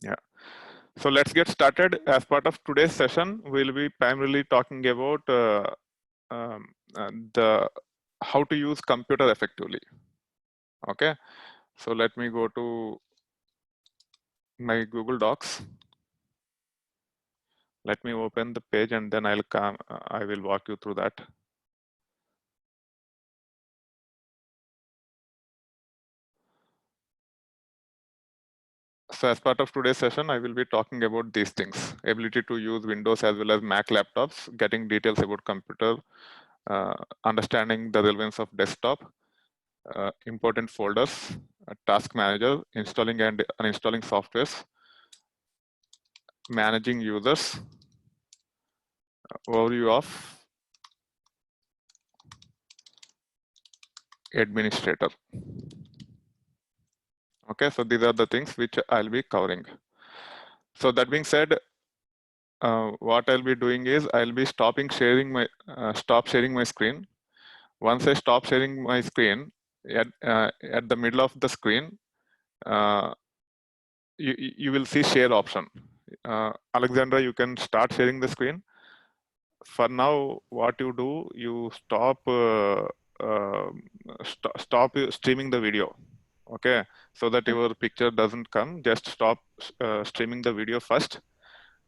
Yeah. So let's get started. As part of today's session, we'll be primarily talking about the how to use computer effectively. Okay. So let me go to my Google Docs. Let me open the page and then I will walk you through that. So as part of today's session, I will be talking about these things: ability to use Windows as well as Mac laptops, getting details about computer, understanding the relevance of desktop, important folders, task manager, installing and uninstalling softwares, managing users, overview of administrator. Okay, so these are the things which I'll be covering. So that being said, what I'll be doing is I'll be stop sharing my screen. Once I stop sharing my screen, at the middle of the screen, uh, you will see share option. Alexandra, you can start sharing the screen. For now, what you do, you uh, stop streaming the video. Okay, so that your picture doesn't come. Just stop streaming the video first,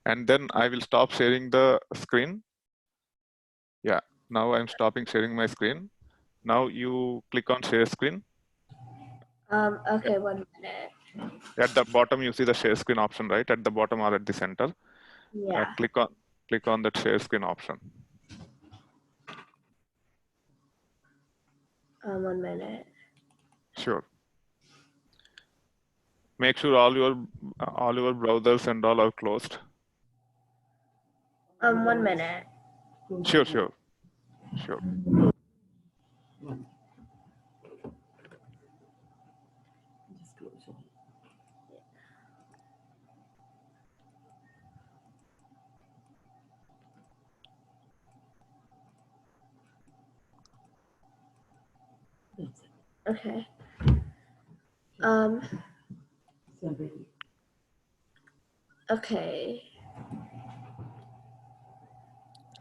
and then I will stop sharing the screen. Yeah, now I'm stopping sharing my screen. Now you click on share screen. Okay, 1 minute. At the bottom, you see the share screen option, right? At the bottom or at the center. Yeah. Click on that share screen option. 1 minute. Sure. Make sure all your browsers and all are closed. 1 minute. Sure, sure, sure. Okay. Um. Okay.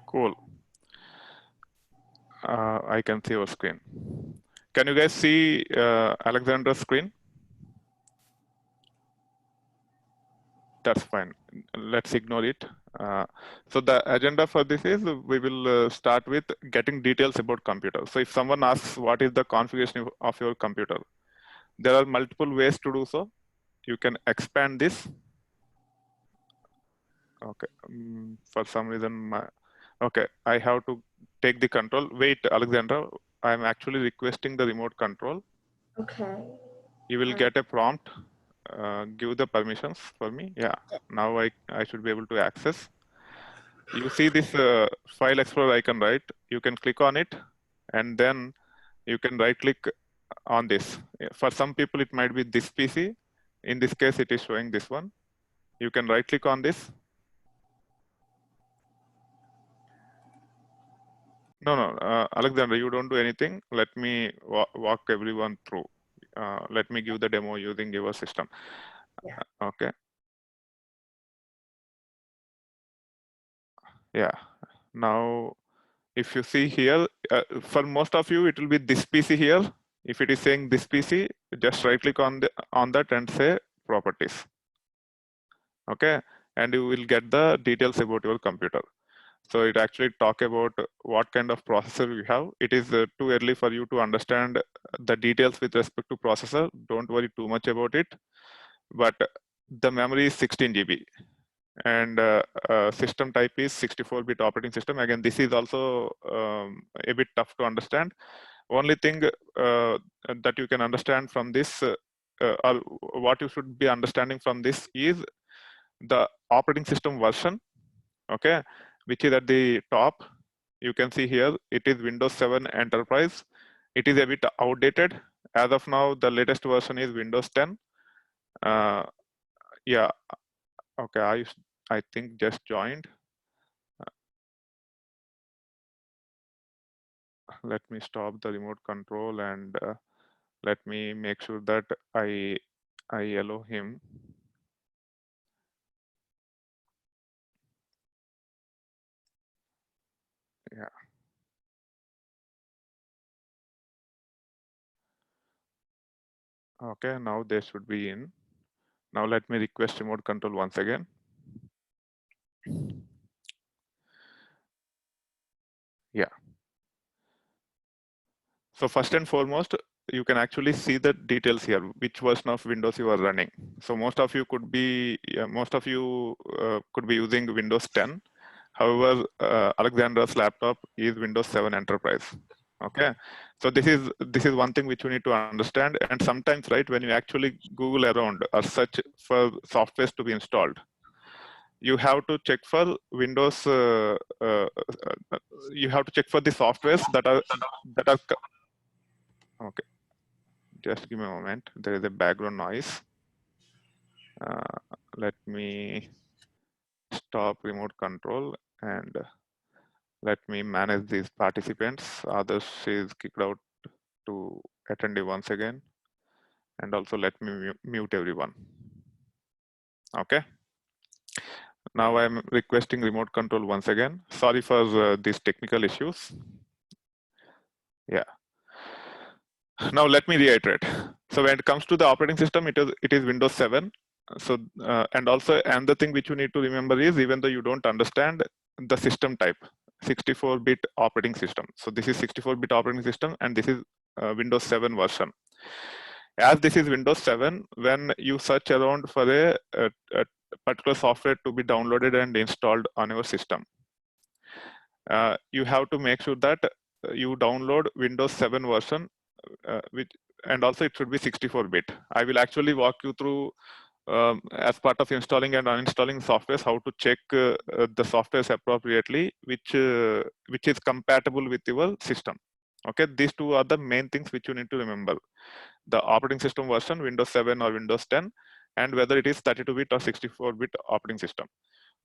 Cool. I can see your screen. Can you guys see Alexandra's screen? That's fine. Let's ignore it. So the agenda for this is we will start with getting details about computer. So if someone asks what is the configuration of your computer, there are multiple ways to do so. You can expand this. Okay. For some reason, okay, I have to take the control. Wait, Alexandra, I'm actually requesting the remote control. Okay. You will get a prompt. Give the permissions for me. Yeah. Now I should be able to access. You see this file explorer icon, right? You can click on it and then you can right click on this. For some people, it might be this PC. In this case, it is showing this one. You can right click on this. No, Alexander, you don't do anything. Let me walk everyone through. Let me give the demo using your system. Yeah. Okay. Yeah. Now, if you see here, for most of you, it will be this PC here. If it is saying this PC, just right click on that and say properties. Okay, and you will get the details about your computer. So it actually talk about what kind of processor you have. It is too early for you to understand the details with respect to processor. Don't worry too much about it. But the memory is 16 GB and system type is 64-bit operating system. Again, this is also a bit tough to understand. Only thing that you can understand from this or what you should be understanding from this is the operating system version, okay, which is at the top. You can see here it is Windows 7 Enterprise. It is a bit outdated. As of now, the latest version is Windows 10. Yeah, okay, I think just joined. Let me stop the remote control and let me make sure that I allow him. Yeah. Okay, now they should be in. Now let me request remote control once again. Yeah. So first and foremost, you can actually see the details here, which version of Windows you are running. So most of you could be using Windows 10. However, Alexandra's laptop is Windows 7 Enterprise. Okay, so this is one thing which you need to understand. And sometimes, right, when you actually Google around or search for softwares to be installed, you have to check for Windows. You have to check for the softwares that are okay. Just give me a moment. There is a background noise. Let me stop remote control and let me manage these participants. Others is kicked out to attendee once again. And also let me mute everyone. Okay. Now I'm requesting remote control once again. Sorry for these technical issues. Yeah. Now let me reiterate. So when it comes to the operating system, it is Windows 7. So and also another thing which you need to remember is, even though you don't understand the system type, 64-bit operating system. So this is 64-bit operating system, and this is Windows 7 version. As this is Windows 7, when you search around for a particular software to be downloaded and installed on your system, you have to make sure that you download Windows 7 version, and also it should be 64-bit. I will actually walk you through as part of installing and uninstalling softwares, how to check the softwares appropriately, which is compatible with your system. Okay, these two are the main things which you need to remember: the operating system version, Windows 7 or Windows 10, and whether it is 32-bit or 64-bit operating system.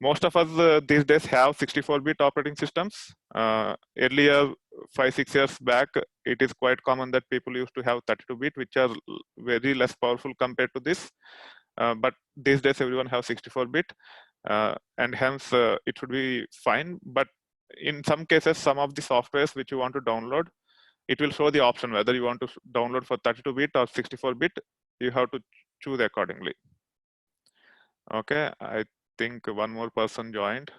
Most of us these days have 64-bit operating systems. Earlier, 5-6 years back, it is quite common that people used to have 32-bit, which are very less powerful compared to this. But these days, everyone has 64-bit, and hence it should be fine. But in some cases, some of the softwares which you want to download, it will show the option whether you want to download for 32-bit or 64-bit. You have to choose accordingly. Okay, I think one more person joined.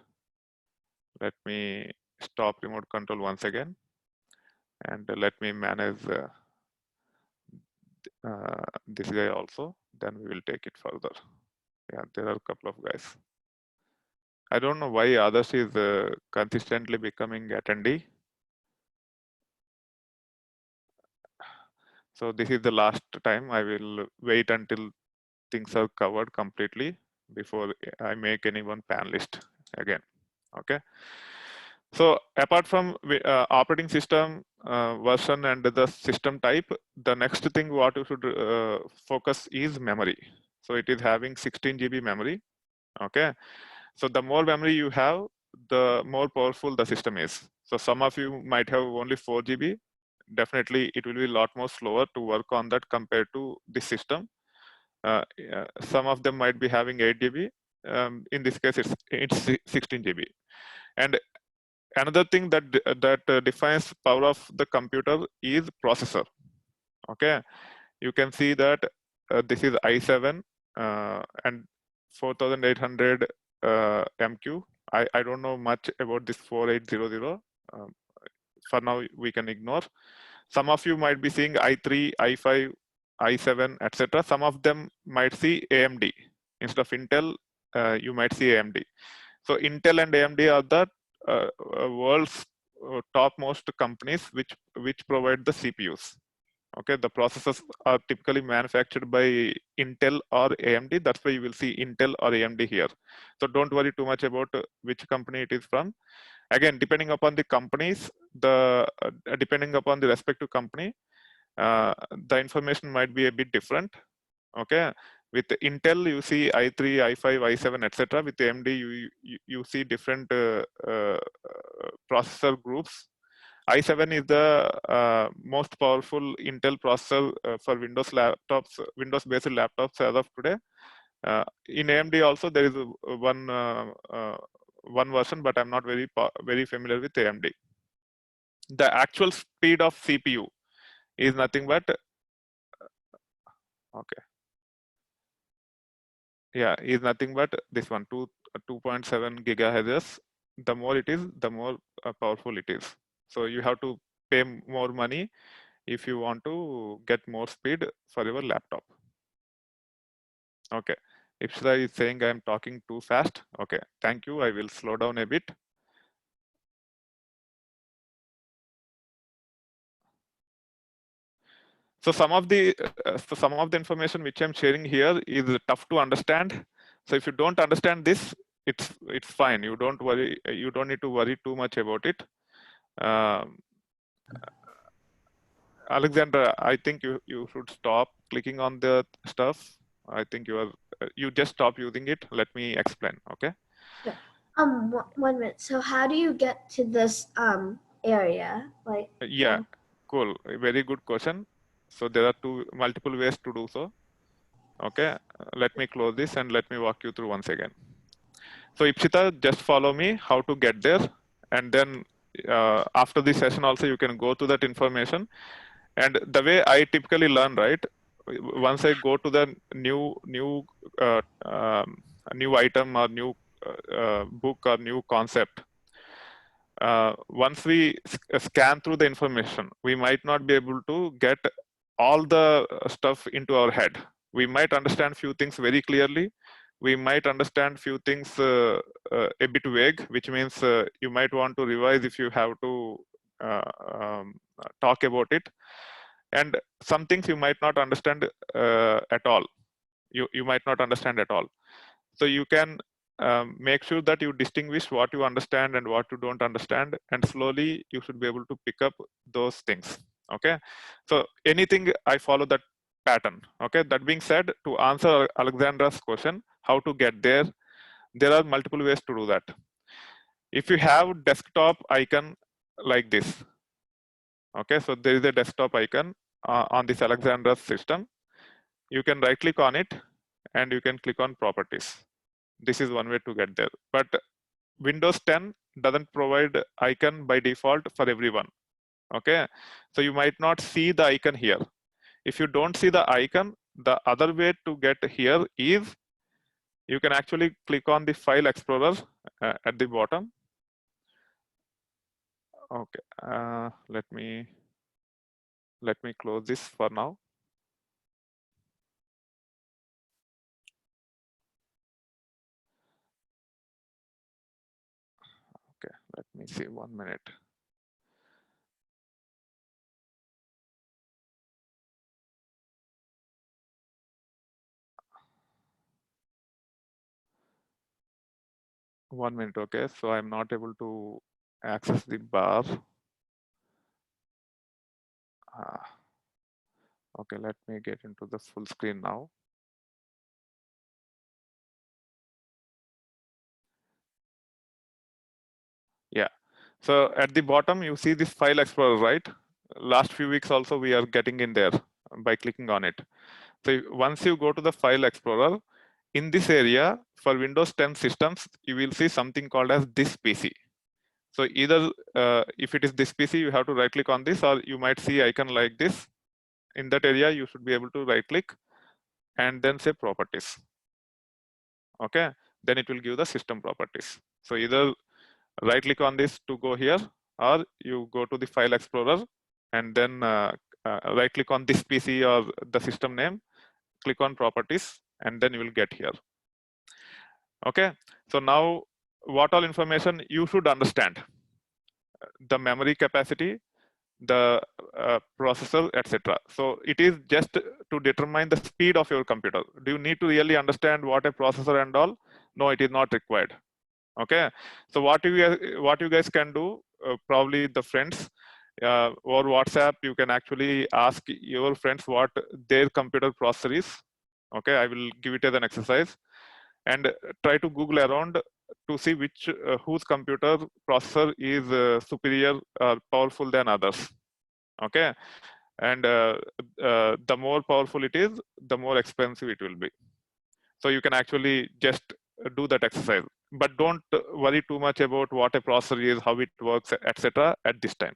Let me stop remote control once again, and let me manage this guy also. Then we will take it further. Yeah, there are a couple of guys. I don't know why others is consistently becoming attendee. So this is the last time. I will wait until things are covered completely before I make anyone panelist again. Okay. So apart from operating system version and the system type, the next thing what you should focus is memory. So it is having 16 GB memory. Okay. So the more memory you have, the more powerful the system is. So some of you might have only 4 GB. Definitely it will be a lot more slower to work on that compared to this system. Some of them might be having 8 GB. In this case, it's 16 GB. And another thing that defines power of the computer is processor. Okay, you can see that this is i7 and 4800 MQ. I don't know much about this 4800. For now, we can ignore. Some of you might be seeing i3, i5, i7, etc. Some of them might see AMD instead of Intel. You might see AMD. So Intel and AMD are the world's topmost companies which provide the CPUs. Okay, the processors are typically manufactured by Intel or AMD. That's why you will see Intel or AMD here. So don't worry too much about which company it is from. Again, depending upon the companies, depending upon the respective company, the information might be a bit different. Okay, with Intel you see i3, i5, i7, etc. With AMD you see different processor groups. i7 is the most powerful Intel processor for Windows laptops, Windows-based laptops as of today. In AMD also there is one version, but I'm not very familiar with AMD. the actual speed of CPU is nothing but, okay, yeah, is nothing but this one, 2.7 gigahertz. The more it is, the more powerful it is. So you have to pay more money if you want to get more speed for your laptop. Okay, Ipsra is saying I am talking too fast. Okay, thank you. I will slow down a bit. So some of the information which I'm sharing here is tough to understand. So if you don't understand this, it's fine. You don't worry. You don't need to worry too much about it. Alexandra, I think you should stop clicking on the stuff. I think you just stop using it. Let me explain. Okay. Yeah. 1 minute. So how do you get to this area? Like Yeah. Cool. A very good question. So there are multiple ways to do so. Okay. Let me close this and let me walk you through once again. So Ipsita, just follow me how to get there, and then after this session also you can go to that information. And the way I typically learn, right? Once I go to the new item or new book or new concept, once we scan through the information, we might not be able to get all the stuff into our head. We might understand few things very clearly. We might understand few things a bit vague, which means you might want to revise if you have to talk about it. And some things you might not understand at all. You might not understand at all. So you can make sure that you distinguish what you understand and what you don't understand, and slowly you should be able to pick up those things. Okay, so anything I follow that pattern. Okay, that being said, to answer Alexandra's question, how to get there, there are multiple ways to do that. If you have desktop icon like this, okay, so there is a desktop icon on this Alexandra's system. You can right click on it and you can click on properties. This is one way to get there. But Windows 10 doesn't provide icon by default for everyone. Okay, so you might not see the icon here. If you don't see the icon, the other way to get here is you can actually click on the File Explorer at the bottom. Okay, let me close this for now. Okay, let me see, 1 minute. One minute, okay. So I'm not able to access the bar. Okay, let me get into the full screen now. Yeah, so at the bottom, you see this File Explorer, right? Last few weeks also, we are getting in there by clicking on it. So once you go to the File Explorer, in this area, for Windows 10 systems, you will see something called as this PC. So either if it is this PC, you have to right click on this, or you might see icon like this. In that area, you should be able to right click and then say properties. Okay, then it will give the system properties. So either right click on this to go here, or you go to the File Explorer and then right click on this PC or the system name, click on properties, and then you will get here. Okay, so now what all information you should understand: the memory capacity, the processor, etc. So it is just to determine the speed of your computer. Do you need to really understand what a processor and all? No, it is not required. Okay, so what you guys can do, probably the friends or WhatsApp, you can actually ask your friends what their computer processor is. Okay, I will give it as an exercise, and try to Google around to see which whose computer processor is superior or powerful than others. Okay, and the more powerful it is, the more expensive it will be. So you can actually just do that exercise, but don't worry too much about what a processor is, how it works, etc. at this time.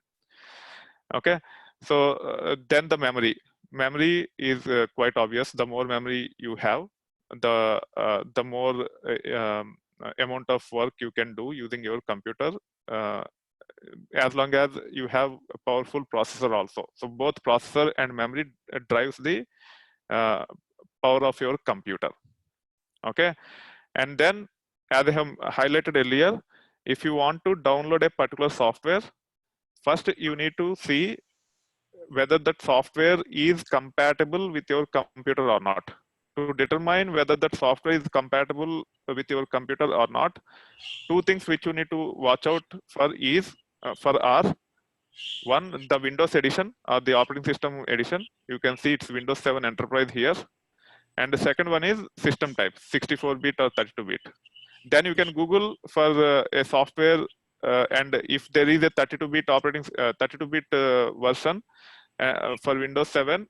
Okay, so then the memory is quite obvious. The more memory you have, the more amount of work you can do using your computer, as long as you have a powerful processor also. So both processor and memory drives the power of your computer. Okay, and then as I have highlighted earlier, if you want to download a particular software, first you need to see whether that software is compatible with your computer or not. To determine whether that software is compatible with your computer or not, two things which you need to watch out for is are one, the Windows edition or the operating system edition. You can see it's Windows 7 Enterprise here. And the second one is system type, 64-bit or 32-bit. Then you can Google for a software, and if there is a 32-bit version for Windows 7,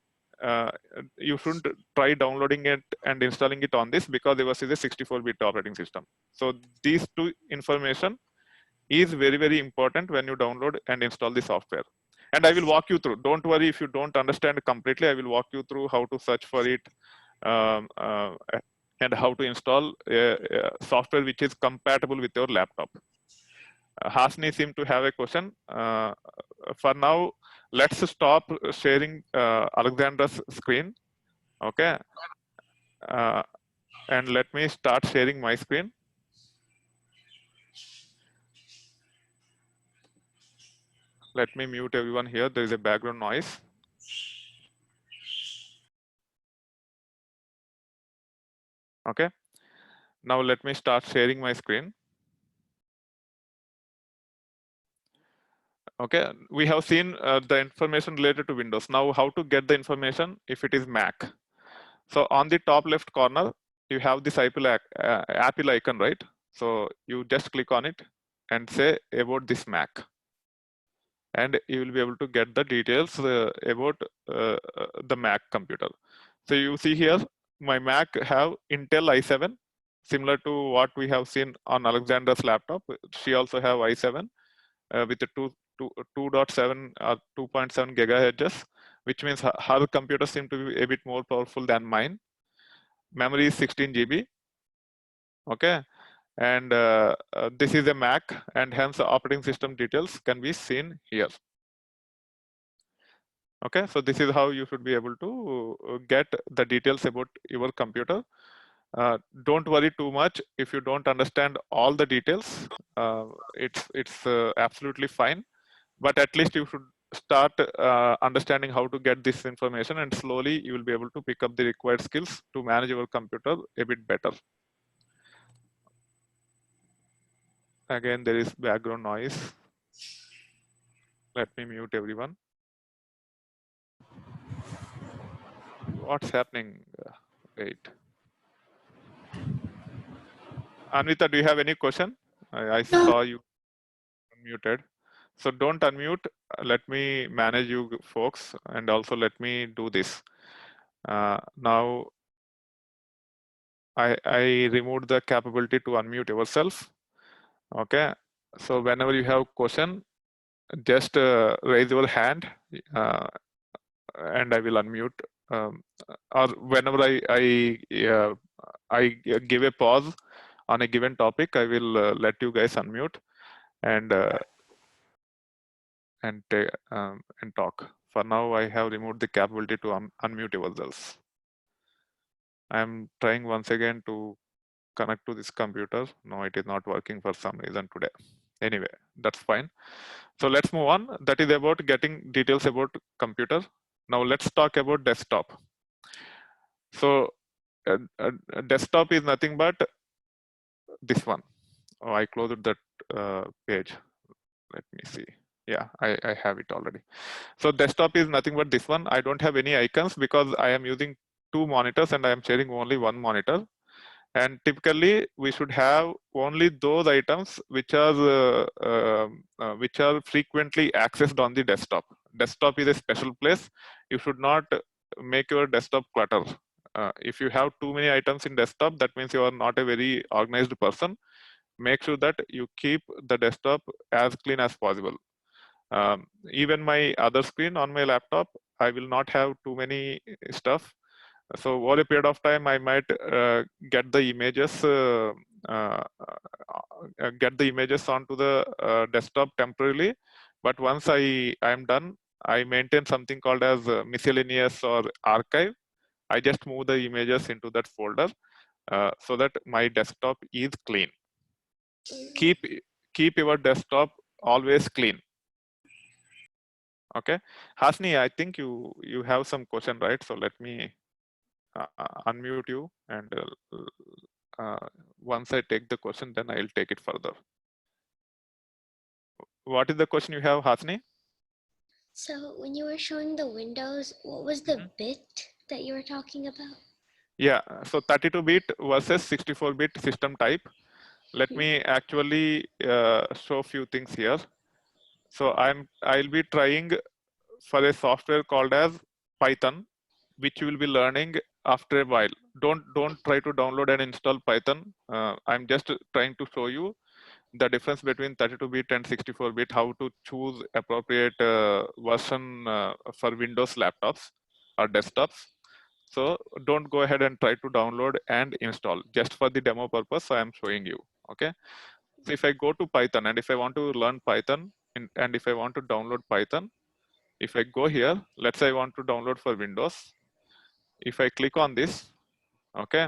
you shouldn't try downloading it and installing it on this, because yours is a 64-bit operating system. So these two information is very, very important when you download and install the software. And I will walk you through. Don't worry if you don't understand completely. I will walk you through how to search for it, and how to install a software which is compatible with your laptop. Hasni seemed to have a question. For now, let's stop sharing Alexandra's screen. Okay. And let me start sharing my screen. Let me mute everyone here. There is a background noise. Okay. Now let me start sharing my screen. Okay, we have seen the information related to Windows. Now how to get the information if it is Mac. So on the top left corner, you have this Apple icon, right? So you just click on it and say about this Mac. And you will be able to get the details about the Mac computer. So you see here, my Mac have Intel i7, similar to what we have seen on Alexandra's laptop. She also have i7 with a 2.7 or 2.7 gigahertz, which means her computer seems to be a bit more powerful than mine. Memory is 16 GB. Okay, and this is a Mac, and hence the operating system details can be seen here. Okay, so this is how you should be able to get the details about your computer. Don't worry too much if you don't understand all the details. It's absolutely fine, but at least you should start understanding how to get this information, and slowly you will be able to pick up the required skills to manage your computer a bit better. Again, there is background noise. Let me mute everyone. What's happening? Wait. Anvita, do you have any question? I saw you unmuted. So don't unmute. Let me manage you folks, and also let me do this. Now, I removed the capability to unmute yourself. Okay. So whenever you have question, just raise your hand, and I will unmute. Or whenever I give a pause on a given topic, I will let you guys unmute and talk. For now, I have removed the capability to unmute yourselves. I'm trying once again to connect to this computer. No, it is not working for some reason today. Anyway, that's fine. So let's move on. That is about getting details about computer. Now let's talk about desktop. So desktop is nothing but this one. Oh, I closed that page. Let me see. Yeah, I have it already. So desktop is nothing but this one. I don't have any icons because I am using two monitors and I am sharing only one monitor. And typically we should have only those items which are frequently accessed on the desktop. Desktop is a special place. You should not make your desktop clutter. If you have too many items in desktop, that means you are not a very organized person. Make sure that you keep the desktop as clean as possible. Even my other screen on my laptop, I will not have too many stuff. So over a period of time, I might get the images onto the desktop temporarily. But once I am done, I maintain something called as miscellaneous or archive. I just move the images into that folder so that my desktop is clean. Keep your desktop always clean. Okay, Hasni, I think you have some question, right? So let me unmute you, and once I take the question, then I'll take it further. What is the question you have, Hasni? So when you were showing the windows, what was the bit that you were talking about? Yeah, so 32-bit versus 64-bit system type. Let me actually show a few things here. So I'll be trying for a software called as Python, which you will be learning after a while. Don't try to download and install Python. I'm just trying to show you the difference between 32-bit and 64-bit, how to choose appropriate version for Windows laptops or desktops. So don't go ahead and try to download and install. Just for the demo purpose, I am showing you. Okay. So if I go to Python, and if I want to learn Python, and if I want to download Python, if I go here, let's say I want to download for Windows. If I click on this, okay,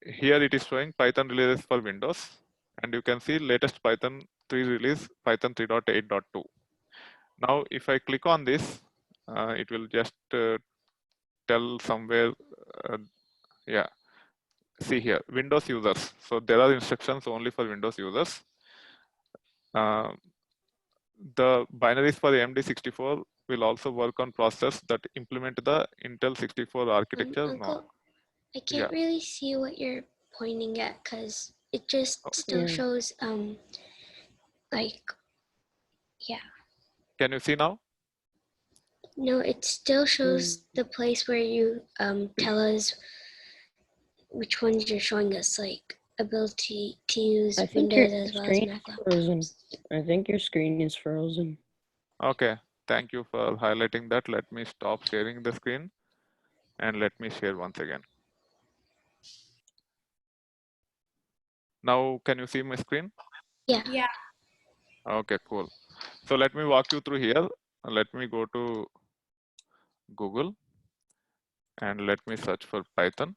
here it is showing Python releases for Windows, and you can see latest Python 3 release, Python 3.8.2. Now, if I click on this, it will just tell somewhere, yeah, see here, Windows users. So there are instructions only for Windows users. The binaries for AMD64 will also work on process that implement the Intel 64 architecture. Uncle, I can't really see what you're pointing at because it just still shows like, yeah. Can you see now? No, it still shows the place where you tell us which ones you're showing us, like ability to use Windows as well as Mac laptops. I think your screen is frozen. Okay, thank you for highlighting that. Let me stop sharing the screen and let me share once again. Now, can you see my screen? Yeah. Yeah. Okay, cool. So let me walk you through here. Let me go to Google and let me search for Python.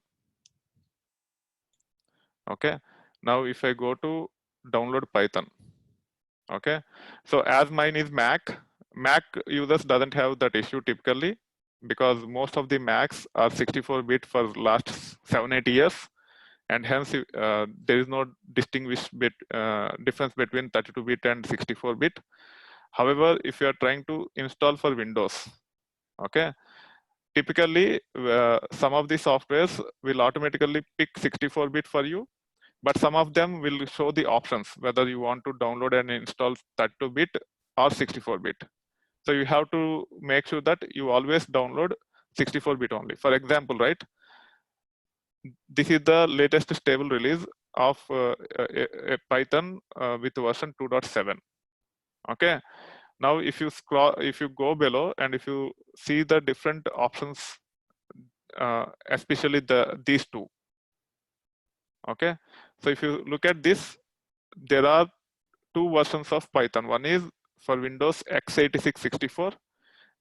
Okay, now if I go to download Python, okay, so as mine is Mac users doesn't have that issue typically because most of the Macs are 64-bit for last 7-8 years, and hence there is no difference between 32-bit and 64-bit. However, if you are trying to install for Windows, okay, typically some of the softwares will automatically pick 64-bit for you, but some of them will show the options whether you want to download and install 32-bit or 64-bit. So you have to make sure that you always download 64-bit only. For example, right, this is the latest stable release of a Python with version 2.7. Okay, now if you go below and if you see the different options, especially these two. Okay, so if you look at this, there are two versions of Python. One is for Windows x86 64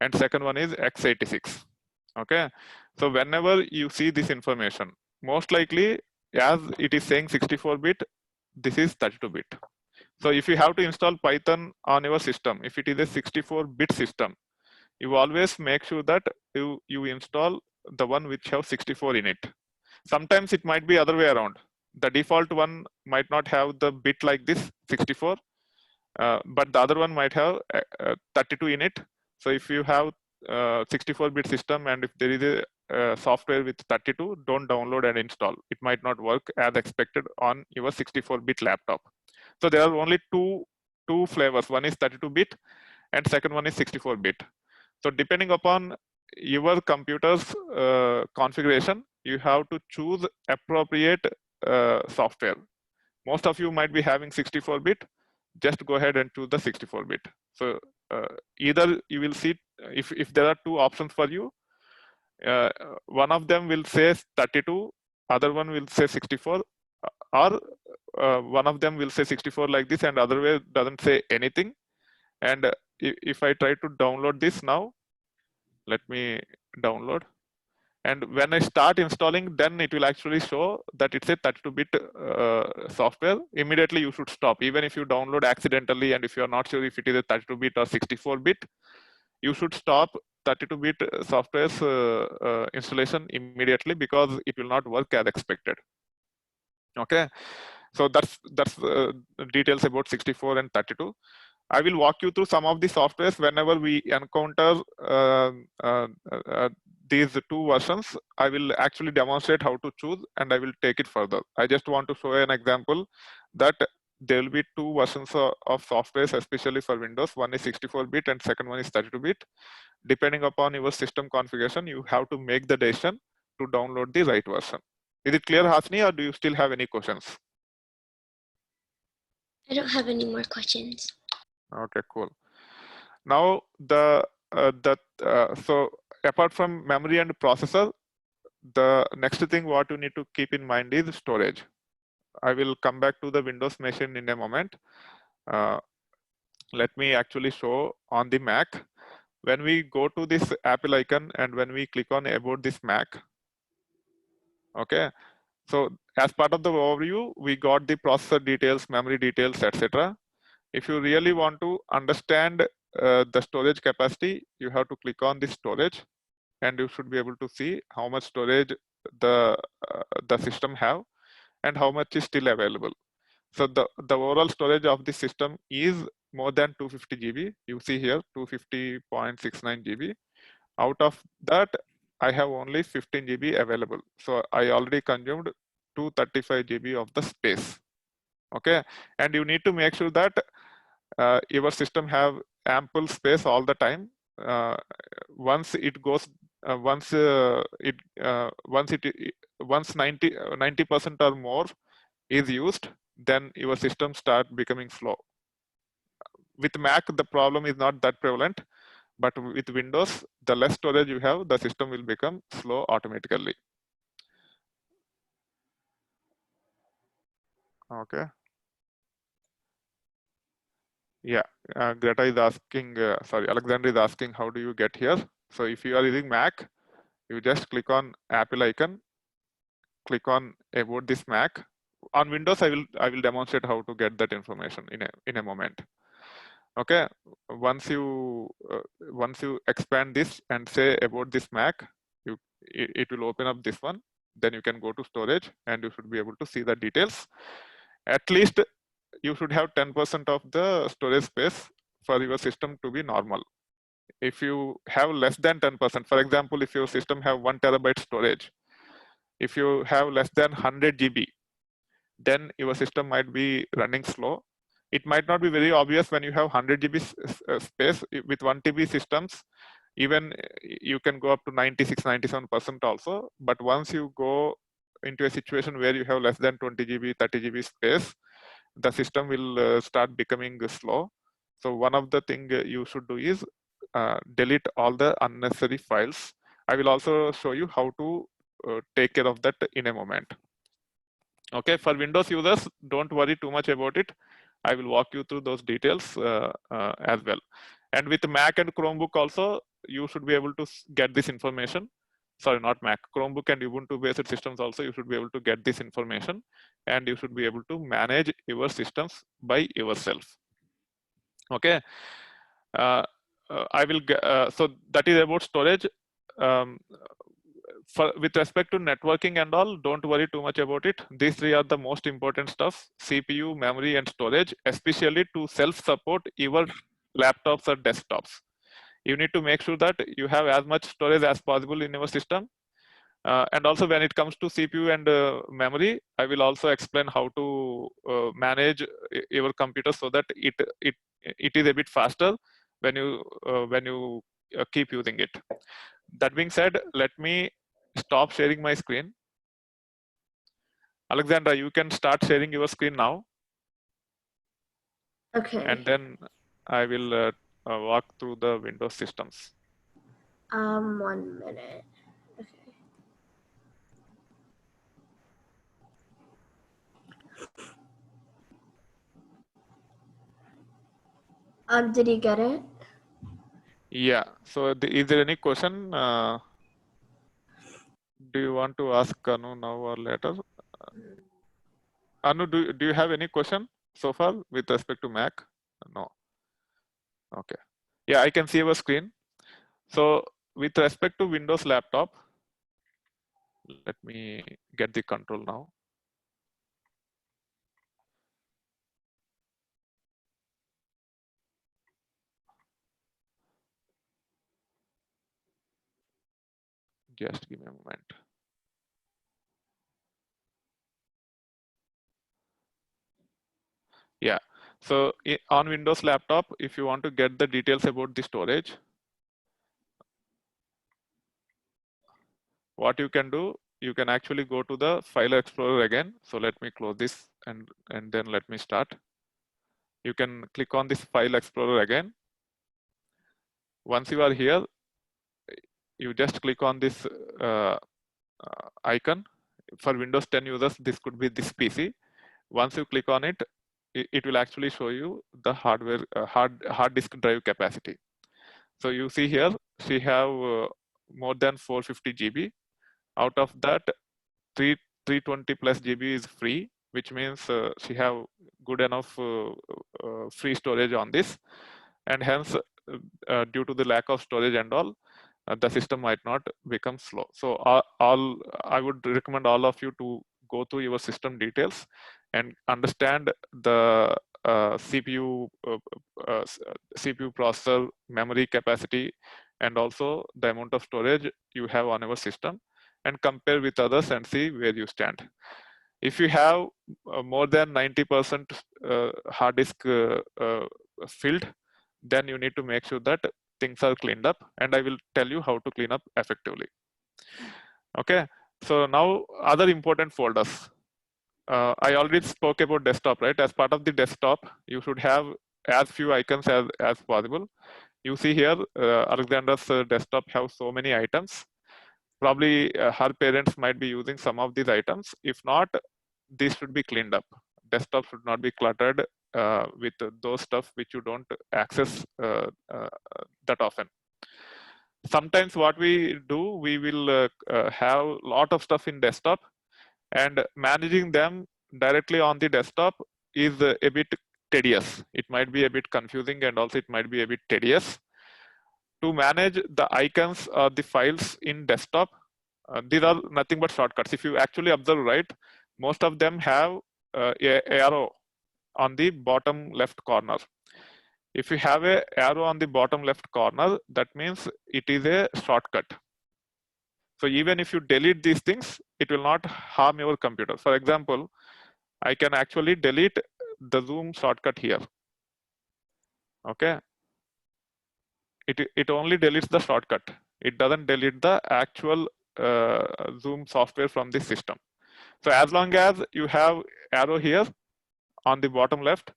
and second one is x86. Okay, so whenever you see this information, most likely as it is saying 64-bit, this is 32-bit. So if you have to install Python on your system, if it is a 64-bit system, you always make sure that you install the one which have 64 in it. Sometimes it might be other way around. The default one might not have the bit like this 64, but the other one might have 32 in it. So if you have 64-bit system and if there is a software with 32, don't download and install. It might not work as expected on your 64-bit laptop. So there are only two flavors. One is 32-bit and second one is 64-bit. So depending upon your computer's configuration, you have to choose appropriate software. Most of you might be having 64-bit. just go ahead and choose the 64-bit. So either you will see if there are two options for you, one of them will say 32, other one will say 64, or one of them will say 64 like this and other way doesn't say anything. And if I try to download this now, let me download. And when I start installing, then it will actually show that it's a 32-bit software. Immediately you should stop. Even if you download accidentally and if you're not sure if it is a 32-bit or 64-bit, you should stop 32-bit software's installation immediately, because it will not work as expected. Okay, so that's details about 64 and 32. I will walk you through some of the softwares whenever we encounter these two versions. I will actually demonstrate how to choose and I will take it further. I just want to show an example that there will be two versions of softwares, especially for Windows. One is 64-bit and second one is 32-bit. Depending upon your system configuration, you have to make the decision to download the right version. Is it clear, Hasni, or do you still have any questions? I don't have any more questions. Okay, cool. Now so apart from memory and processor, the next thing what you need to keep in mind is storage. I will come back to the Windows machine in a moment. Let me actually show on the Mac. When we go to this Apple icon and when we click on about this Mac, okay, so as part of the overview, we got the processor details, memory details, etc. If you really want to understand the storage capacity, you have to click on this storage, and you should be able to see how much storage the system have and how much is still available. So the overall storage of the system is more than 250 GB. You see here 250.69 GB. Out of that, I have only 15 GB available. So I already consumed 235 GB of the space. Okay, and you need to make sure that your system have ample space all the time. Once 90% or more is used, then your system start becoming slow. With Mac, the problem is not that prevalent, but with Windows, the less storage you have, the system will become slow automatically. Okay. Yeah, Greta is asking, Alexander is asking, how do you get here? So if you are using Mac, you just click on Apple icon, click on about this Mac. On Windows, I will demonstrate how to get that information in a moment. Okay, once you expand this and say about this Mac, it will open up this one. Then you can go to storage and you should be able to see the details. At least you should have 10% of the storage space for your system to be normal. If you have less than 10%, for example, if your system have 1 terabyte storage, if you have less than 100 GB, then your system might be running slow. It might not be very obvious when you have 100 GB space. With 1 TB systems, even you can go up to 96, 97% also. But once you go into a situation where you have less than 20 GB, 30 GB space, the system will start becoming slow. So one of the things you should do is delete all the unnecessary files. I will also show you how to take care of that in a moment. Okay, for Windows users, don't worry too much about it. I will walk you through those details as well. And with Mac and Chromebook also, you should be able to get this information. Sorry, not Mac, Chromebook and Ubuntu based systems also, you should be able to get this information and you should be able to manage your systems by yourself. Okay, I will so that is about storage. With respect to networking and all, don't worry too much about it. These three are the most important stuff: CPU, memory, and storage, especially to self-support your laptops or desktops. You need to make sure that you have as much storage as possible in your system. And also when it comes to CPU and memory, I will also explain how to manage your computer so that it is a bit faster when you keep using it. That being said, let me stop sharing my screen. Alexandra, you can start sharing your screen now. Okay. and then I will walk through the Windows systems. 1 minute. Okay. Did you get it? Yeah. So is there any question? Do you want to ask Anu now or later? Anu, do you have any question so far with respect to Mac? No. Okay. Yeah, I can see our screen. So with respect to Windows laptop, let me get the control now. Just give me a moment. Yeah. So on Windows laptop, if you want to get the details about the storage, what you can do, you can actually go to the File Explorer again. So let me close this and then let me start. You can click on this File Explorer again. Once you are here, you just click on this icon. For Windows 10 users, this could be this PC. Once you click on it, it will actually show you the hardware hard disk drive capacity. So you see here, she have more than 450 GB. Out of that, 320 plus GB is free, which means she have good enough free storage on this, and hence due to the lack of storage and all, the system might not become slow. So I would recommend all of you to go through your system details and understand the CPU processor, memory capacity, and also the amount of storage you have on your system, and compare with others and see where you stand. If you have more than 90% hard disk filled, then you need to make sure that things are cleaned up, and I will tell you how to clean up effectively. Okay, so now other important folders. I already spoke about desktop, right? As part of the desktop, you should have as few icons as possible. You see here, Alexander's desktop have so many items. Probably her parents might be using some of these items. If not, these should be cleaned up. Desktop should not be cluttered with those stuff which you don't access that often. Sometimes what we do, we will have a lot of stuff in desktop, and managing them directly on the desktop is a bit tedious. It might be a bit confusing, and also it might be a bit tedious. To manage the icons or the files in desktop, these are nothing but shortcuts. If you actually observe, right, most of them have a arrow on the bottom left corner. If you have a arrow on the bottom left corner, that means it is a shortcut. So even if you delete these things, it will not harm your computer. For example, I can actually delete the Zoom shortcut here. Okay. It only deletes the shortcut. It doesn't delete the actual Zoom software from the system. So as long as you have arrow here on the bottom left,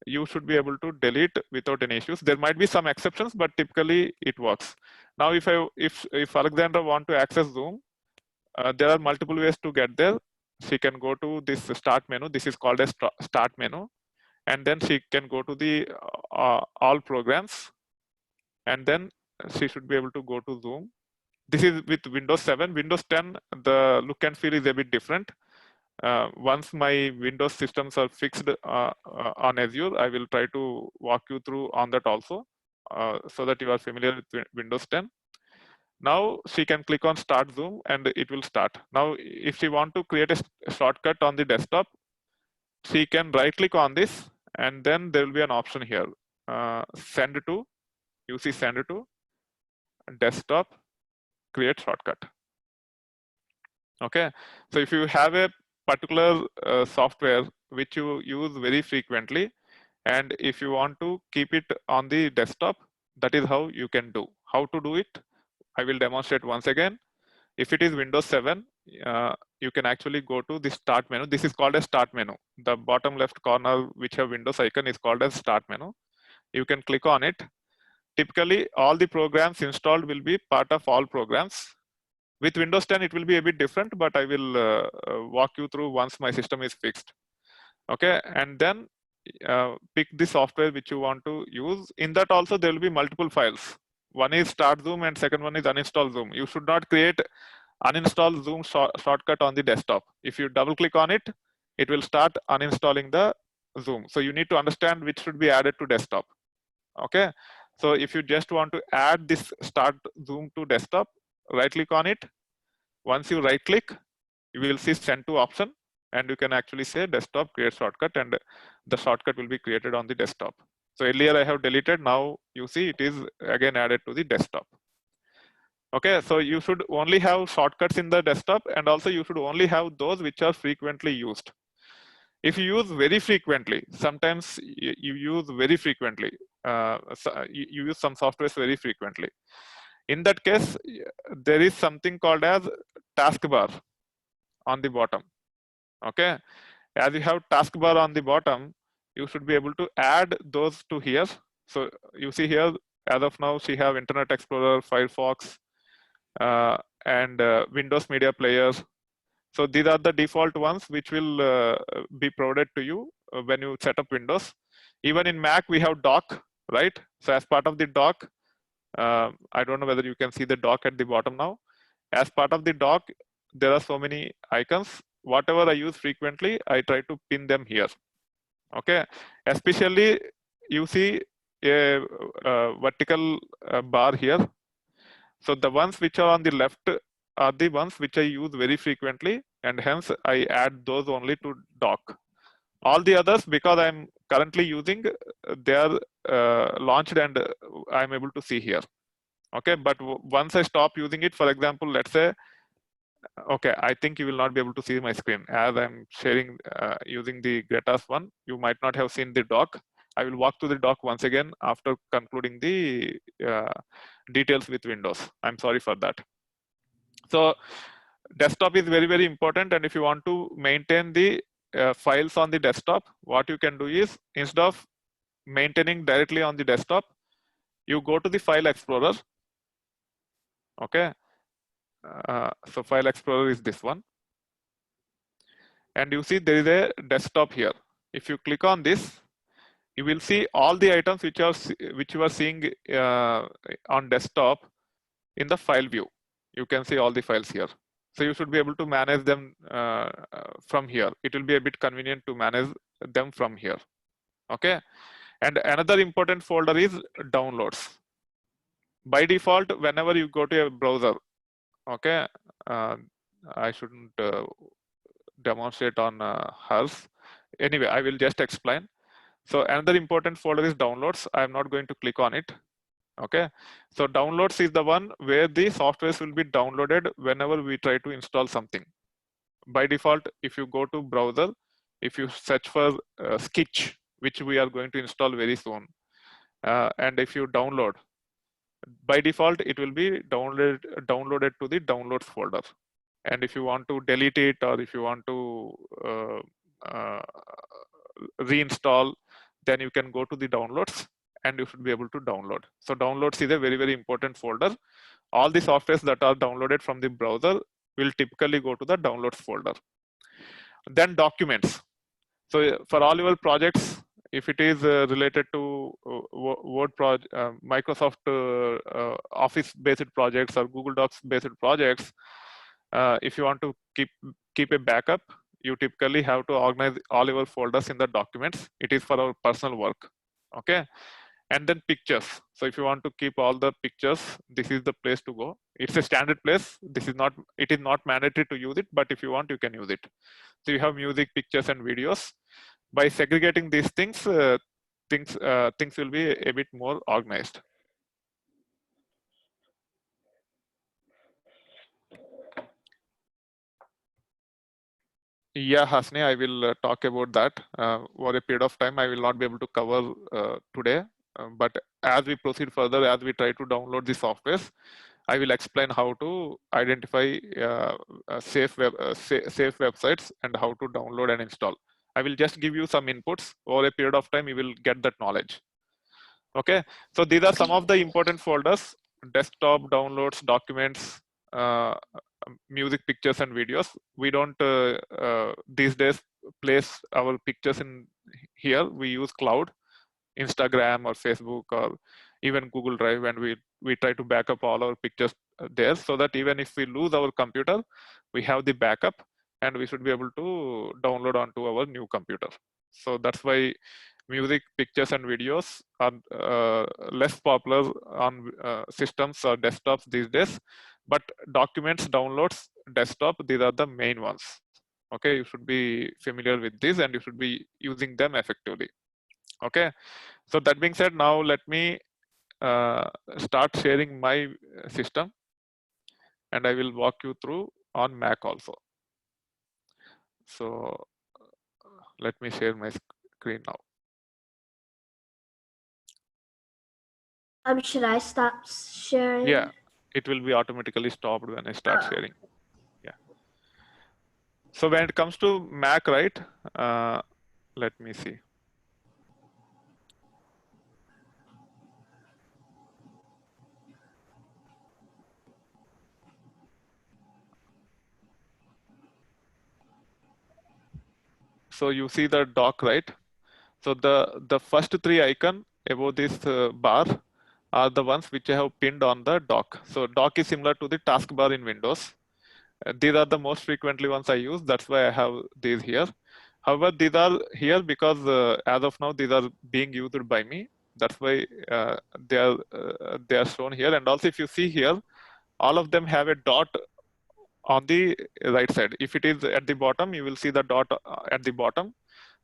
you should be able to delete without any issues. There might be some exceptions, but typically it works. Now, if Alexandra want to access Zoom, there are multiple ways to get there. She can go to this start menu. This is called a start menu, and then she can go to the all programs, and then she should be able to go to Zoom. This is with Windows 7. Windows 10, the look and feel is a bit different. Once my Windows systems are fixed on Azure, I will try to walk you through on that also, so that you are familiar with Windows 10. Now she can click on Start Zoom and it will start. Now, if she want to create a shortcut on the desktop, she can right click on this, and then there will be an option here, Send to. You see Send to, Desktop, Create Shortcut. Okay, so if you have a particular software which you use very frequently, and if you want to keep it on the desktop, that is how you can do. How to do it, I will demonstrate once again. If it is Windows 7, you can actually go to the start menu. This is called a start menu. The bottom left corner, which have Windows icon, is called as start menu. You can click on it. Typically, all the programs installed will be part of all programs. With Windows 10, it will be a bit different, but I will walk you through once my system is fixed. Okay, and then pick the software which you want to use. In that also, there will be multiple files. One is start Zoom and second one is uninstall Zoom. You should not create uninstall Zoom shortcut on the desktop. If you double click on it, it will start uninstalling the Zoom. So you need to understand which should be added to desktop. Okay, so if you just want to add this start Zoom to desktop, right click on it. Once you right click, you will see send to option, and you can actually say desktop create shortcut, and the shortcut will be created on the desktop. So earlier I have deleted, now you see it is again added to the desktop. Okay, so you should only have shortcuts in the desktop, and also you should only have those which are frequently used. If you use very frequently, sometimes you use very frequently, you use some softwares very frequently. In that case, there is something called as taskbar on the bottom. Okay, as you have taskbar on the bottom, you should be able to add those to here. So you see here, as of now, she have Internet Explorer, Firefox, and Windows Media Player. So these are the default ones which will be provided to you when you set up Windows. Even in Mac, we have dock, right? So as part of the dock, I don't know whether you can see the dock at the bottom now. As part of the dock, there are so many icons. Whatever I use frequently, I try to pin them here. Okay, especially you see a vertical bar here. So the ones which are on the left are the ones which I use very frequently, and hence I add those only to dock. All the others, because I'm currently using, they are launched and I'm able to see here. Okay, but once I stop using it, for example, let's say, okay, I think you will not be able to see my screen as I'm sharing using the Greta's one. You might not have seen the dock. I will walk to the dock once again after concluding the details with Windows. I'm sorry for that. So desktop is very, very important. And if you want to maintain the files on the desktop, what you can do is, instead of maintaining directly on the desktop, you go to the File Explorer. Okay. So File Explorer is this one. And you see there is a desktop here. If you click on this, you will see all the items which you are seeing on desktop in the file view. You can see all the files here. So you should be able to manage them from here. It will be a bit convenient to manage them from here. Okay. And another important folder is downloads. By default, whenever you go to a browser, okay, I shouldn't demonstrate on hers. Anyway, I will just explain. So another important folder is downloads. I'm not going to click on it. Okay, so downloads is the one where the softwares will be downloaded whenever we try to install something. By default, if you go to browser, if you search for Sketch, which we are going to install very soon, and if you download, by default, it will be downloaded to the downloads folder. And if you want to delete it, or if you want to reinstall, then you can go to the downloads and you should be able to download. So downloads is a very, very important folder. All the softwares that are downloaded from the browser will typically go to the downloads folder. Then documents. So for all your projects, if it is related to Word project, Microsoft Office based projects or Google Docs based projects, if you want to keep a backup, you typically have to organize all your folders in the documents. It is for our personal work. Okay. And then pictures. So if you want to keep all the pictures, this is the place to go. It's a standard place. It is not mandatory to use it, but if you want, you can use it. So you have music, pictures, and videos. By segregating these things, things will be a bit more organized. Yeah, Hasni, I will talk about that for a period of time. I will not be able to cover today, but as we proceed further, as we try to download the softwares, I will explain how to identify safe websites and how to download and install. I will just give you some inputs. Over a period of time, you will get that knowledge. Okay, so these are some of the important folders: desktop, downloads, documents, music, pictures, and videos. We don't these days place our pictures in here. We use cloud, Instagram or Facebook or even Google Drive, and we try to back up all our pictures there, so that even if we lose our computer, we have the backup and we should be able to download onto our new computer. So that's why music, pictures, and videos are less popular on systems or desktops these days. But documents, downloads, desktop, these are the main ones. Okay, you should be familiar with this and you should be using them effectively. Okay, so that being said, now let me start sharing my system, and I will walk you through on Mac also. So let me share my screen now. Should I stop sharing? Yeah, it will be automatically stopped when I start Oh. sharing. Yeah. So when it comes to Mac, right? Let me see. So you see the dock, right? So the first three icons above this bar are the ones which I have pinned on the dock. So dock is similar to the taskbar in Windows. These are the most frequently ones I use. That's why I have these here. However, these are here because as of now these are being used by me. That's why they are shown here. And also, if you see here, all of them have a dot on the right side. If it is at the bottom, you will see the dot at the bottom.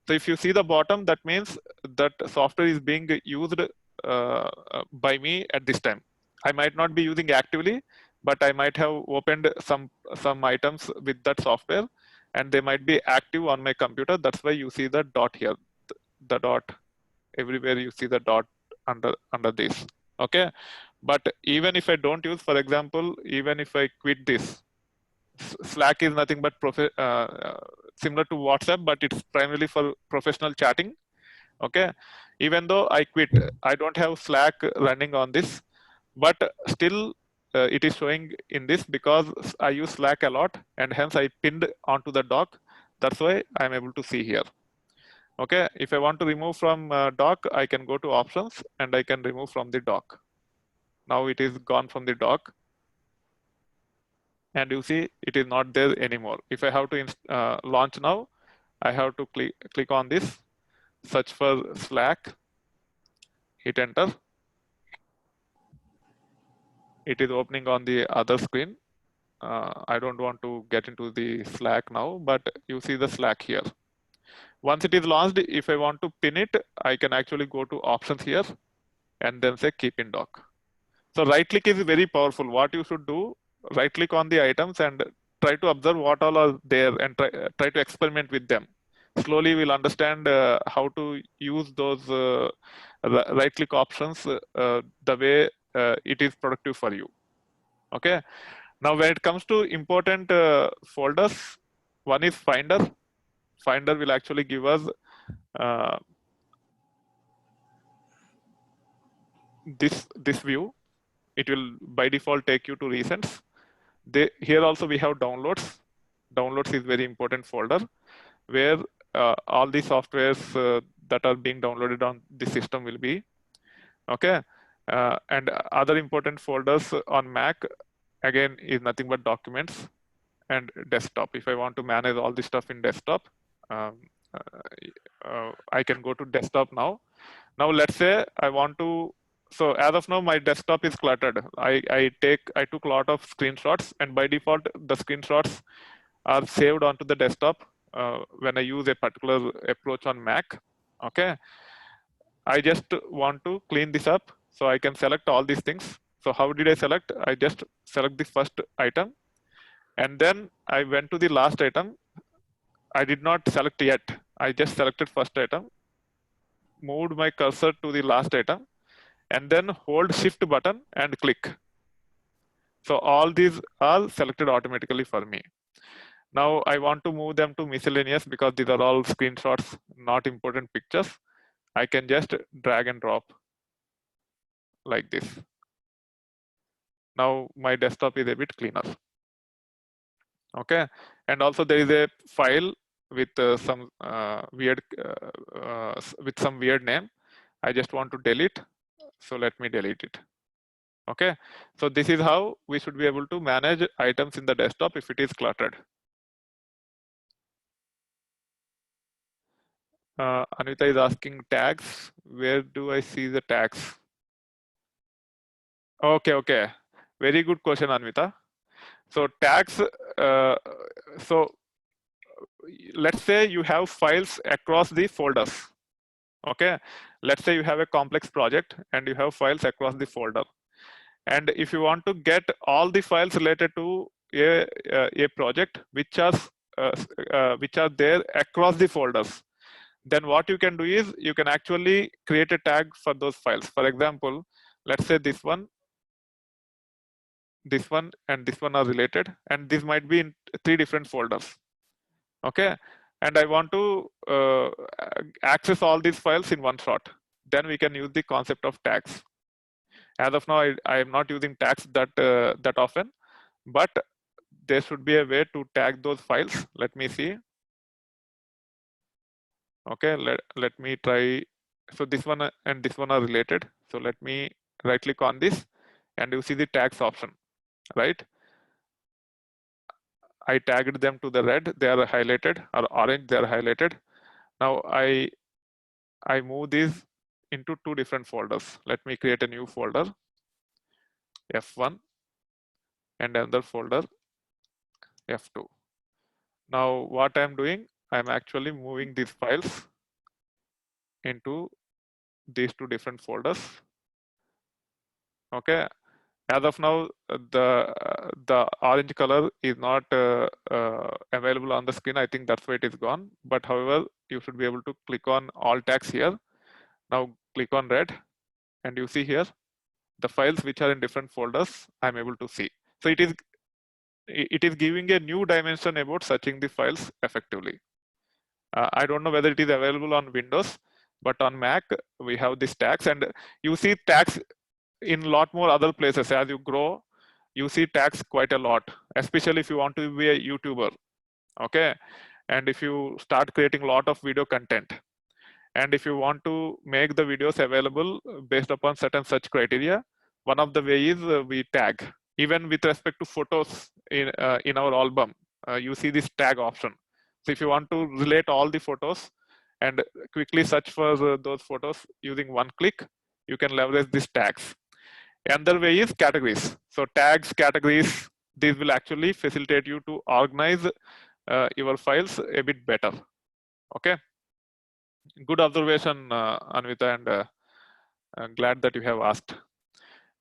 So if you see the bottom, that means that software is being used by me at this time. I might not be using actively, but I might have opened some items with that software, and they might be active on my computer. That's why you see the dot here, the dot everywhere. You see the dot under this. Okay, but even if I don't use, for example, even if I quit this, Slack is nothing but similar to WhatsApp, but it's primarily for professional chatting. Okay, even though I quit, I don't have Slack running on this, but still it is showing in this because I use Slack a lot, and hence I pinned onto the dock. That's why I'm able to see here. Okay, if I want to remove from dock, I can go to options and I can remove from the dock. Now it is gone from the dock, and you see it is not there anymore. If I have to launch now, I have to click on this, search for Slack, hit enter. It is opening on the other screen. I don't want to get into the Slack now, but you see the Slack here. Once it is launched, if I want to pin it, I can actually go to options here and then say keep in dock. So right click is very powerful. What you should do, right click on the items and try to observe what all are there and try to experiment with them. Slowly we'll understand how to use those right click options the way it is productive for you. Okay. Now when it comes to important folders, one is Finder. Finder will actually give us this view. It will by default take you to recents. Here also we have downloads. Downloads is very important folder where all the softwares that are being downloaded on the system will be. Okay, and other important folders on Mac again is nothing but documents and desktop. If I want to manage all this stuff in desktop, I can go to desktop now. Now let's say I want to. So as of now, my desktop is cluttered. I took a lot of screenshots, and by default, the screenshots are saved onto the desktop when I use a particular approach on Mac. Okay, I just want to clean this up, so I can select all these things. So how did I select? I just select the first item, and then I went to the last item. I did not select yet. I just selected first item, moved my cursor to the last item, and then hold shift button and click. So all these are selected automatically for me. Now I want to move them to miscellaneous because these are all screenshots, not important pictures. I can just drag and drop like this. Now my desktop is a bit cleaner. Okay, and also there is a file with some weird with some weird name. I just want to delete, so let me delete it. Okay, so this is how we should be able to manage items in the desktop if it is cluttered. Anvita is asking tags. Where do I see the tags? Okay. Very good question, Anvita. So tags, so let's say you have files across the folders. Okay, let's say you have a complex project and you have files across the folder. And if you want to get all the files related to a project which are there across the folders, then what you can do is you can actually create a tag for those files. For example, let's say this one, and this one are related, and this might be in 3 different folders. Okay, and I want to access all these files in one shot. Then we can use the concept of tags. As of now, I am not using tags that often, but there should be a way to tag those files. Let me see. Okay, let me try. So this one and this one are related. So let me right click on this and you see the tags option, right? I tagged them to the red, they are highlighted, or orange, they are highlighted. Now I move these into 2 different folders. Let me create a new folder, F1, and another folder, F2. Now what I'm doing, I'm actually moving these files into these 2 different folders. Okay, as of now, the orange color is not available on the screen. I think that's why it is gone. But however, you should be able to click on all tags here. Now click on red, and you see here the files which are in different folders. I'm able to see. So it is giving a new dimension about searching the files effectively. I don't know whether it is available on Windows, but on Mac we have these tags, and you see tags in a lot more other places. As you grow, you see tags quite a lot, especially if you want to be a YouTuber. Okay, and if you start creating a lot of video content, and if you want to make the videos available based upon certain search criteria, one of the ways we tag. Even with respect to photos in our album, you see this tag option. So if you want to relate all the photos and quickly search for those photos using one click, you can leverage these tags. Another way is categories. So tags, categories, these will actually facilitate you to organize your files a bit better. Okay. Good observation, Anvita, and I'm glad that you have asked.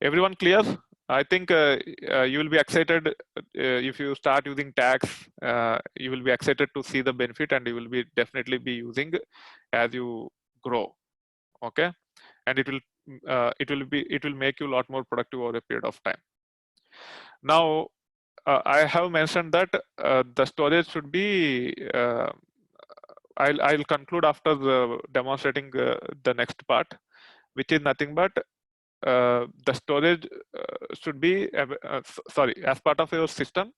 Everyone clear? I think you will be excited if you start using tags. You will be excited to see the benefit, and you will be definitely be using as you grow. Okay, and it will make you a lot more productive over a period of time. Now, I have mentioned that the storage should be. I'll conclude after demonstrating the next part, which is nothing but the storage should be sorry, as part of your system,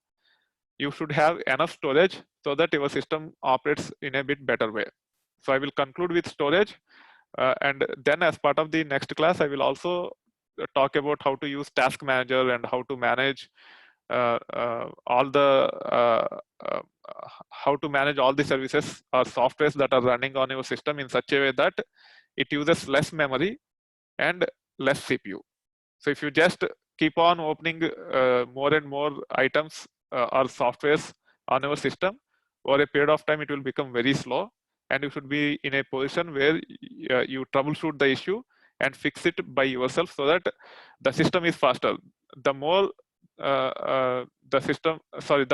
you should have enough storage so that your system operates in a bit better way. So I will conclude with storage, and then as part of the next class, I will also talk about how to use task manager and how to manage all the how to manage all the services or softwares that are running on your system in such a way that it uses less memory and less CPU. So if you just keep on opening more and more items or softwares on your system, over a period of time, it will become very slow, and you should be in a position where you troubleshoot the issue and fix it by yourself so that the system is faster. The more the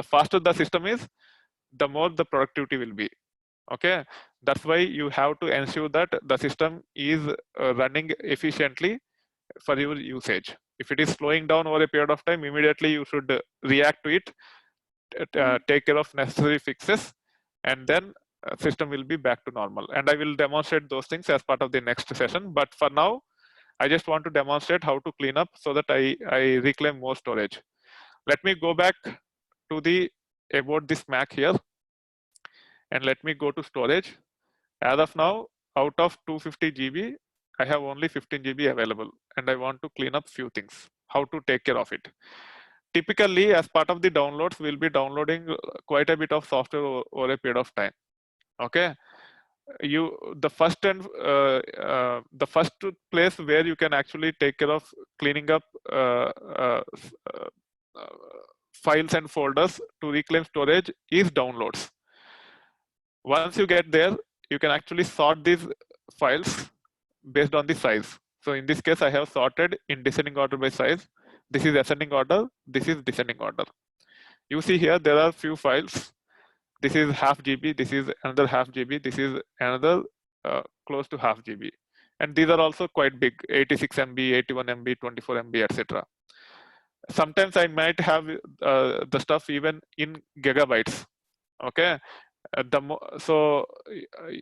faster the system is, the more the productivity will be. Okay, that's why you have to ensure that the system is running efficiently for your usage. If it is slowing down over a period of time, immediately you should react to it, take care of necessary fixes, and then system will be back to normal. And I will demonstrate those things as part of the next session. But for now, I just want to demonstrate how to clean up so that I reclaim more storage. Let me go back to the about this Mac here, and let me go to storage. As of now, out of 250 GB, I have only 15 GB available, and I want to clean up few things. How to take care of it? Typically, as part of the downloads, we'll be downloading quite a bit of software over a period of time. Okay, the first place where you can actually take care of cleaning up files and folders to reclaim storage is downloads. Once you get there, you can actually sort these files based on the size. So in this case, I have sorted in descending order by size. This is ascending order, this is descending order. You see here, there are few files. This is half GB, this is another half GB, this is another close to half GB. And these are also quite big, 86 MB, 81 MB, 24 MB, etc. Sometimes I might have the stuff even in gigabytes, okay? So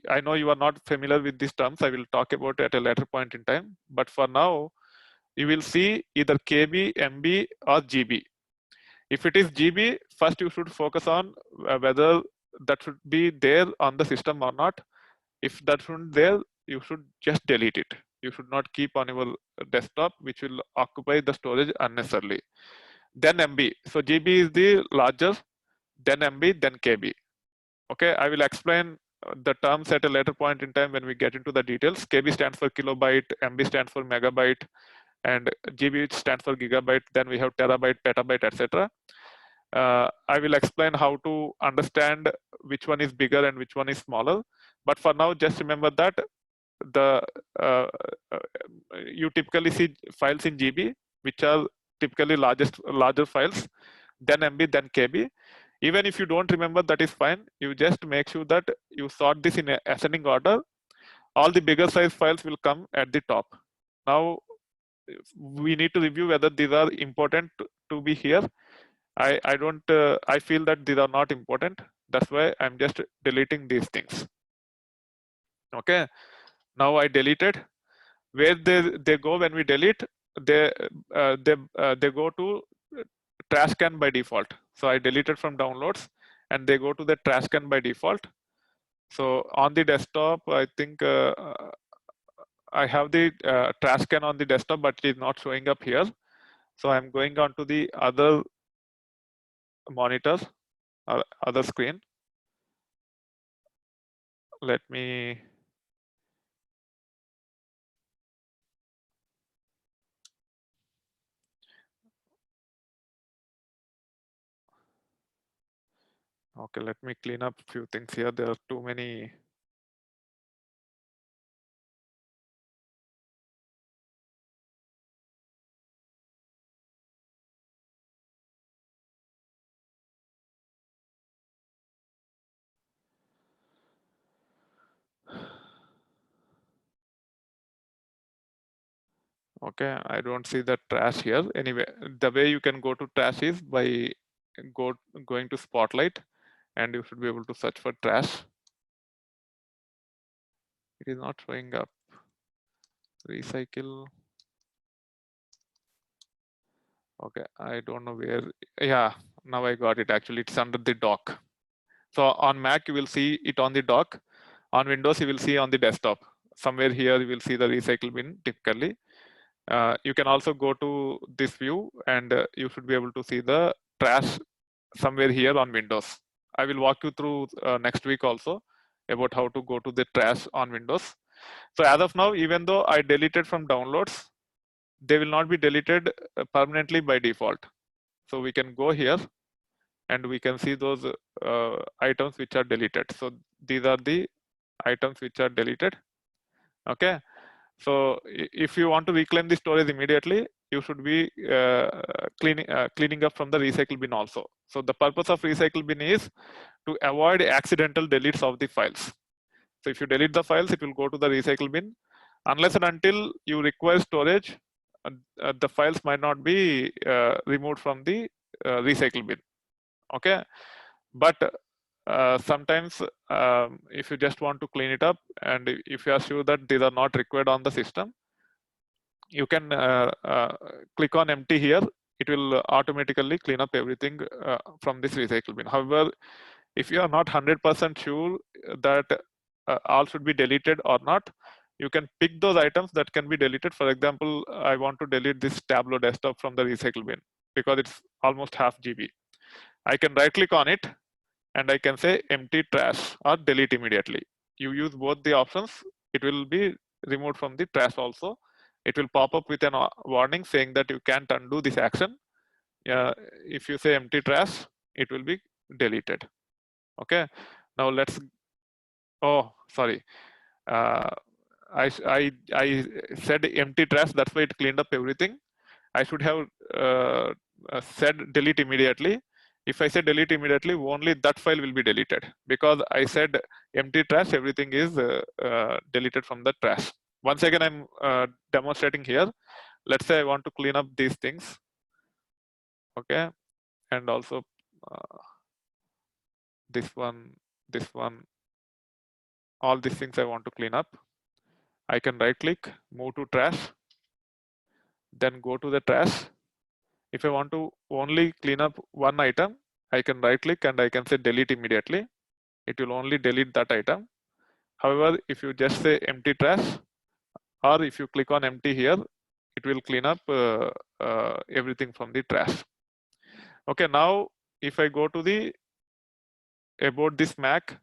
I know you are not familiar with these terms. I will talk about it at a later point in time. But for now, you will see either KB, MB, or GB. If it is GB, first you should focus on whether that should be there on the system or not. If that shouldn't there, you should just delete it. You should not keep on your desktop, which will occupy the storage unnecessarily. Then MB. So GB is the larger, then MB, then KB. Okay, I will explain the terms at a later point in time when we get into the details. KB stands for kilobyte, MB stands for megabyte, and GB stands for gigabyte. Then we have terabyte, petabyte, etc. I will explain how to understand which one is bigger and which one is smaller. But for now, just remember that you typically see files in GB, which are typically larger files, then MB, then KB. Even if you don't remember, that is fine. You just make sure that you sort this in ascending order. All the bigger size files will come at the top. Now, we need to review whether these are important to be here. I feel that these are not important. That's why I'm just deleting these things. Okay. Now I deleted. Where they go when we delete, they go to trash can by default. So I deleted from downloads, and they go to the trash can by default. So on the desktop, I think I have the trash can on the desktop, but it is not showing up here. So I'm going on to the other monitor or other screen. Let me okay, let me clean up a few things here. There are too many. Okay, I don't see the trash here. Anyway, the way you can go to trash is by going to Spotlight, and you should be able to search for trash. It is not showing up. Recycle. Okay, I don't know where. Yeah, now I got it. Actually, it's under the dock. So on Mac, you will see it on the dock. On Windows, you will see on the desktop. Somewhere here, you will see the recycle bin typically. You can also go to this view, and you should be able to see the trash somewhere here on Windows. I will walk you through next week also about how to go to the trash on Windows. So as of now, even though I deleted from downloads, they will not be deleted permanently by default. So we can go here, and we can see those items which are deleted. So these are the items which are deleted. Okay. So if you want to reclaim the storage immediately, you should be cleaning up from the recycle bin also. So the purpose of recycle bin is to avoid accidental deletes of the files. So if you delete the files, it will go to the recycle bin. Unless and until you require storage, the files might not be removed from the recycle bin. Okay, but sometimes if you just want to clean it up, and if you are sure that these are not required on the system, you can click on empty here. It will automatically clean up everything from this recycle bin. However, if you are not 100% sure that all should be deleted or not, you can pick those items that can be deleted. For example, I want to delete this Tableau desktop from the recycle bin because it's almost half GB. I can right click on it and I can say empty trash or delete immediately. You use both the options, it will be removed from the trash also. It will pop up with a warning saying that you can't undo this action. If you say empty trash, it will be deleted. Okay, now let's, oh, sorry. I said empty trash, that's why it cleaned up everything. I should have said delete immediately. If I say delete immediately, only that file will be deleted, because I said empty trash, everything is deleted from the trash. Once again, I'm demonstrating here. Let's say I want to clean up these things. Okay, and also this one, all these things I want to clean up. I can right click, move to trash, then go to the trash. If I want to only clean up one item, I can right click and I can say delete immediately. It will only delete that item. However, if you just say empty trash, or if you click on empty here, it will clean up everything from the trash. Okay, now if I go to the about this Mac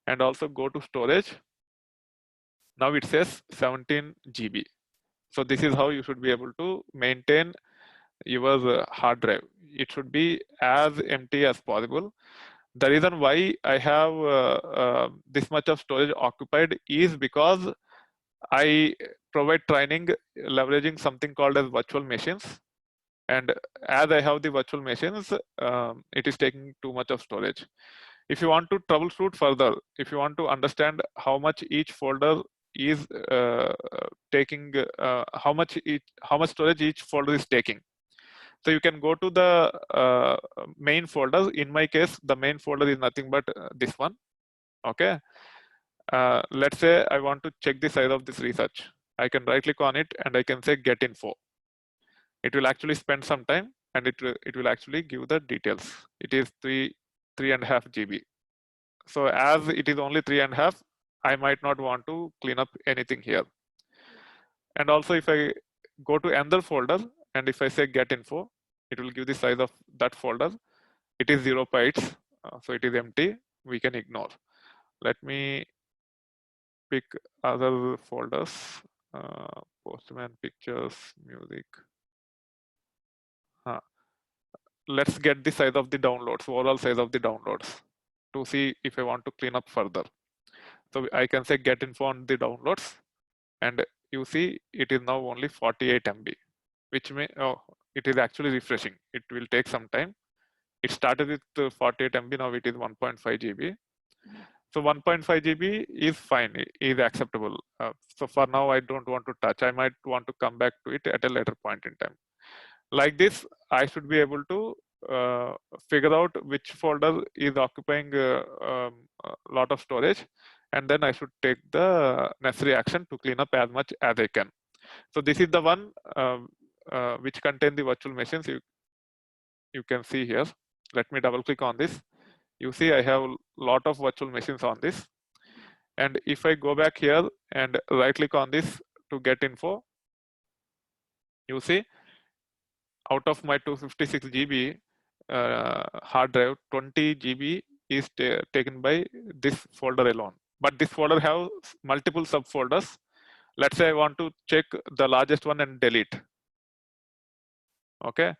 and also go to storage, now it says 17 GB. So this is how you should be able to maintain your hard drive. It should be as empty as possible. The reason why I have this much of storage occupied is because I provide training leveraging something called as virtual machines. And as I have the virtual machines, it is taking too much of storage. If you want to troubleshoot further, if you want to understand how much each folder is taking, how much storage each folder is taking, so you can go to the main folder. In my case, the main folder is nothing but this one. Okay, let's say I want to check the size of this research. I can right click on it and I can say get info. It will actually spend some time and it will actually give the details. It is 3.5 GB. So as it is only 3.5, I might not want to clean up anything here. And also if I go to another folder and if I say get info, it will give the size of that folder. It is 0 bytes, so it is empty. We can ignore. Let me pick other folders, Postman, pictures, music. Let's get the size of the downloads, overall size of the downloads, to see if I want to clean up further. So I can say get info on the downloads, and you see it is now only 48 MB, which may, it is actually refreshing. It will take some time. It started with 48 MB, now it is 1.5 GB. So 1.5 GB is fine, is acceptable. So for now, I don't want to touch. I might want to come back to it at a later point in time. Like this, I should be able to figure out which folder is occupying a lot of storage, and then I should take the necessary action to clean up as much as I can. So this is the one which contains the virtual machines. You can see here. Let me double click on this. You see I have a lot of virtual machines on this. And if I go back here and right click on this to get info, you see out of my 256 GB hard drive, 20 GB is taken by this folder alone. But this folder have multiple subfolders. Let's say I want to check the largest one and delete. Okay,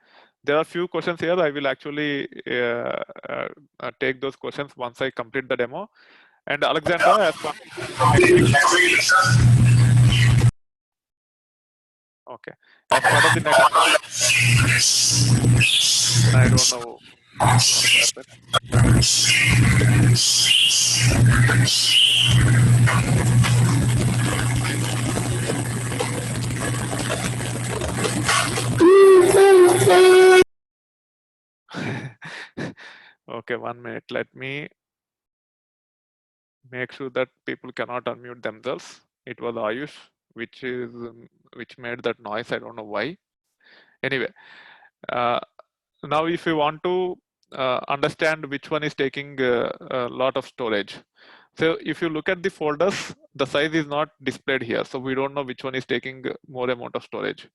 there are few questions here. I will actually take those questions once I complete the demo. And Alexandra, as part okay, as part of the next, I don't know what happened. Okay, 1 minute. Let me make sure that people cannot unmute themselves. It was Ayush, which made that noise. I don't know why. Anyway, now if you want to understand which one is taking a lot of storage. So if you look at the folders, the size is not displayed here. So we don't know which one is taking more amount of storage.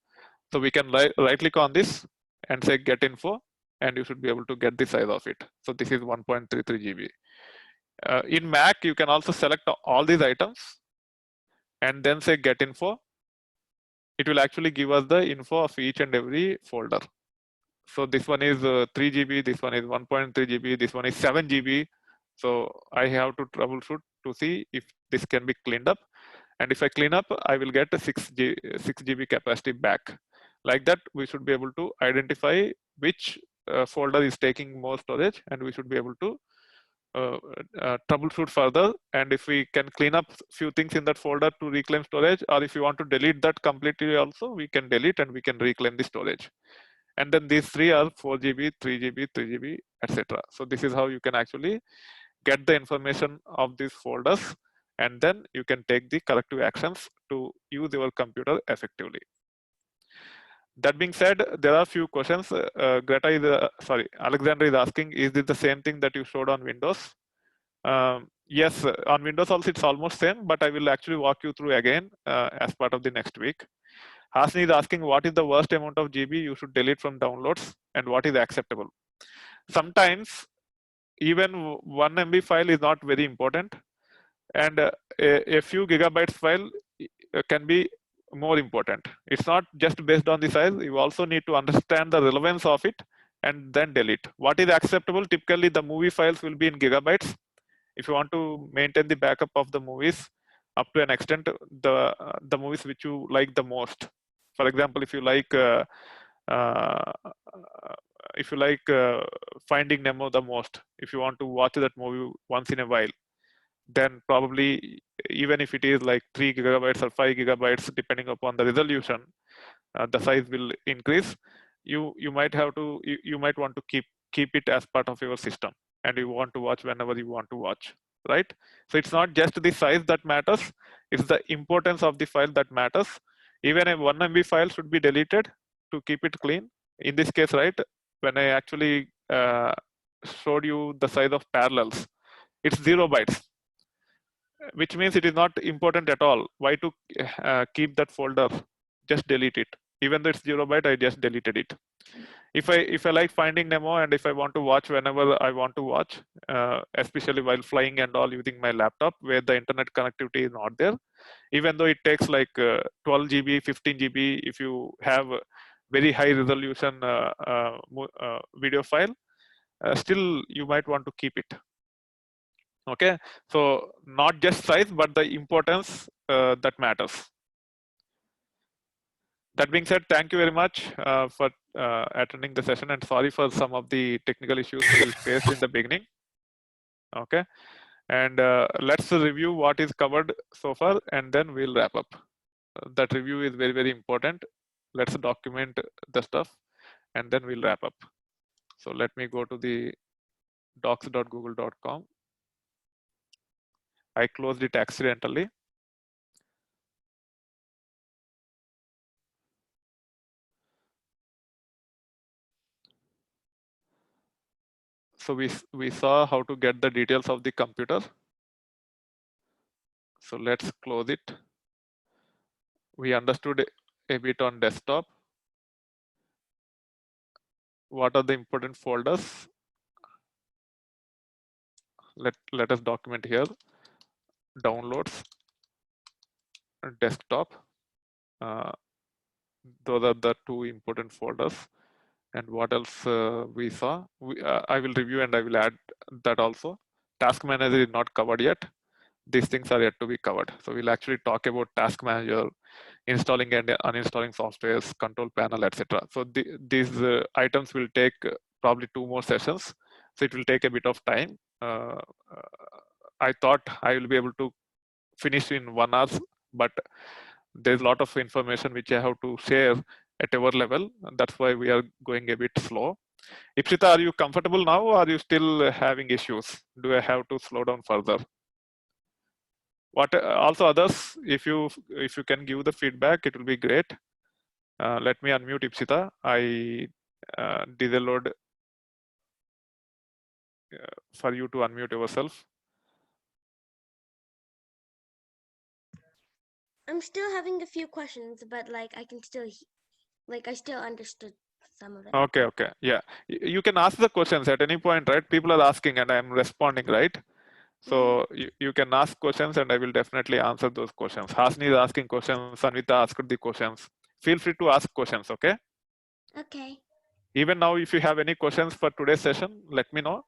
So we can right click on this and say get info, and you should be able to get the size of it. So this is 1.33 GB. In Mac, you can also select all these items and then say get info. It will actually give us the info of each and every folder. So this one is 3 GB, this one is 1.3 GB, this one is 7 GB. So I have to troubleshoot to see if this can be cleaned up. And if I clean up, I will get a 6 GB capacity back. Like that, we should be able to identify which folder is taking more storage, and we should be able to troubleshoot further. And if we can clean up few things in that folder to reclaim storage, or if you want to delete that completely also, we can delete and we can reclaim the storage. And then these three are 4 GB, 3 GB, 3 GB, etc. So this is how you can actually get the information of these folders, and then you can take the corrective actions to use your computer effectively. That being said, there are a few questions. Alexander is asking, is this the same thing that you showed on Windows? Yes, on Windows also it's almost same, but I will actually walk you through again as part of the next week. Hasni is asking, what is the worst amount of GB you should delete from downloads, and what is acceptable? Sometimes even 1 MB file is not very important, and a few gigabytes file can be more important. It's not just based on the size. You also need to understand the relevance of it and then delete. What is acceptable? Typically, the movie files will be in gigabytes. If you want to maintain the backup of the movies up to an extent, the movies which you like the most. For example, if you like Finding Nemo the most, if you want to watch that movie once in a while, then probably even if it is like 3 gigabytes or 5 gigabytes, depending upon the resolution, the size will increase. You might want to keep it as part of your system, and you want to watch whenever you want to watch, right? So it's not just the size that matters, it's the importance of the file that matters. Even a 1 MB file should be deleted to keep it clean. In this case, right, when I actually showed you the size of parallels, it's 0 bytes, which means it is not important at all. Why to keep that folder? Just delete it. Even though it's 0 byte, I just deleted it. If I like Finding Nemo, and if I want to watch whenever I want to watch, especially while flying and all using my laptop where the internet connectivity is not there, even though it takes like 12 GB, 15 GB, if you have a very high resolution video file, still you might want to keep it. Okay, so not just size, but the importance that matters. That being said, thank you very much for attending the session, and sorry for some of the technical issues we faced in the beginning. Okay, and let's review what is covered so far, and then we'll wrap up. That review is very, very important. Let's document the stuff, and then we'll wrap up. So let me go to the docs.google.com. I closed it accidentally. So we saw how to get the details of the computer. So let's close it. We understood a bit on desktop. What are the important folders? Let us document here. Downloads, desktop. Those are the two important folders. And what else we saw? I will review and I will add that also. Task Manager is not covered yet. These things are yet to be covered. So we'll actually talk about Task Manager, installing and uninstalling softwares, control panel, etc. So these items will take probably 2 more sessions. So it will take a bit of time. I thought I will be able to finish in 1 hour, but there's a lot of information which I have to share at our level. And that's why we are going a bit slow. Ipshita, are you comfortable now or are you still having issues? Do I have to slow down further? What also others, if you can give the feedback, it will be great. Let me unmute Ipshita. I disallowed for you to unmute yourself. I'm still having a few questions, but like I can still I still understood some of it. Okay, yeah. You can ask the questions at any point, right? People are asking and I'm responding, right? So you can ask questions and I will definitely answer those questions. Hasni is asking questions, Sanvita asked the questions. Feel free to ask questions, okay? Okay. Even now, if you have any questions for today's session, let me know.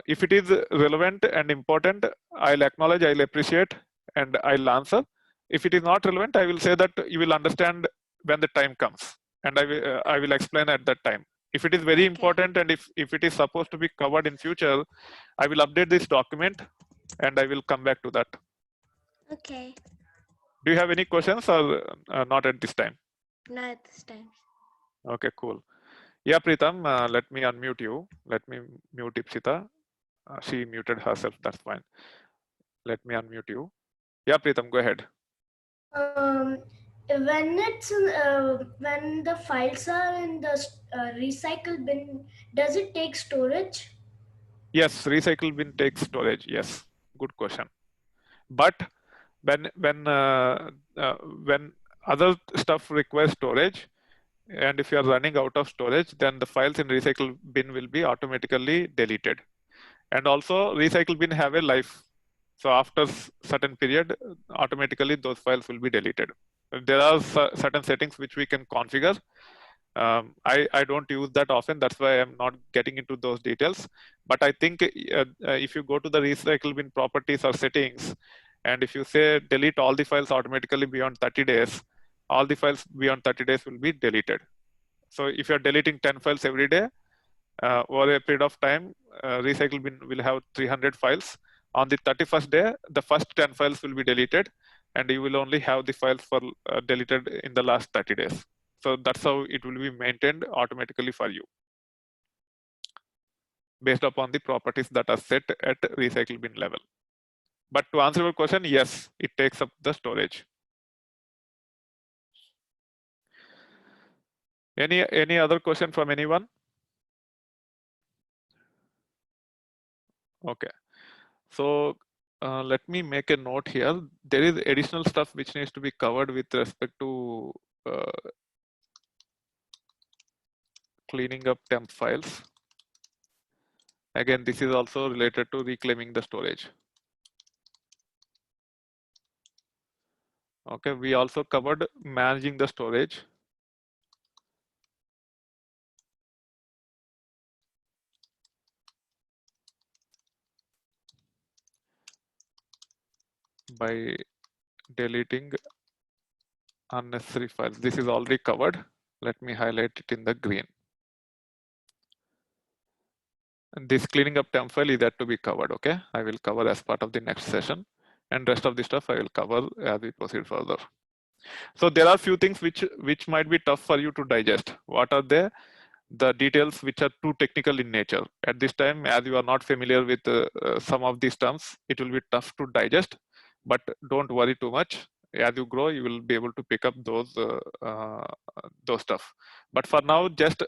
If it is relevant and important, I'll acknowledge, I'll appreciate, and I'll answer. If it is not relevant, I will say that you will understand when the time comes, and I will explain at that time. If it is very important and if it is supposed to be covered in future, I will update this document and I will come back to that. Okay. Do you have any questions or not at this time? Not at this time. Okay, cool. Yeah, Pritam, let me unmute you. Let me mute Ipshita. She muted herself, that's fine. Let me unmute you. Yeah, Pritam, go ahead. When it's when the files are in the recycle bin, does it take storage? Yes, recycle bin takes storage. Yes, good question. But when other stuff requires storage, and if you are running out of storage, then the files in recycle bin will be automatically deleted. And also, recycle bin have a life. So after certain period, automatically those files will be deleted. There are certain settings which we can configure. I don't use that often. That's why I'm not getting into those details. But I think if you go to the recycle bin properties or settings, and if you say delete all the files automatically beyond 30 days, all the files beyond 30 days will be deleted. So if you're deleting 10 files every day, over a period of time, recycle bin will have 300 files. On the 31st day, the first 10 files will be deleted, and you will only have the files for deleted in the last 30 days. So that's how it will be maintained automatically for you, based upon the properties that are set at recycle bin level. But to answer your question, yes, it takes up the storage. Any other question from anyone? Okay. So let me make a note here. There is additional stuff which needs to be covered with respect to cleaning up temp files. Again, this is also related to reclaiming the storage. Okay, we also covered managing the storage. By deleting unnecessary files. This is already covered. Let me highlight it in the green. And this cleaning up temp file is that to be covered. Okay, I will cover as part of the next session, and rest of the stuff I will cover as we proceed further. So there are few things which might be tough for you to digest. What are they? The details which are too technical in nature. At this time, as you are not familiar with some of these terms, it will be tough to digest, but don't worry too much. As you grow, you will be able to pick up those stuff. But for now, just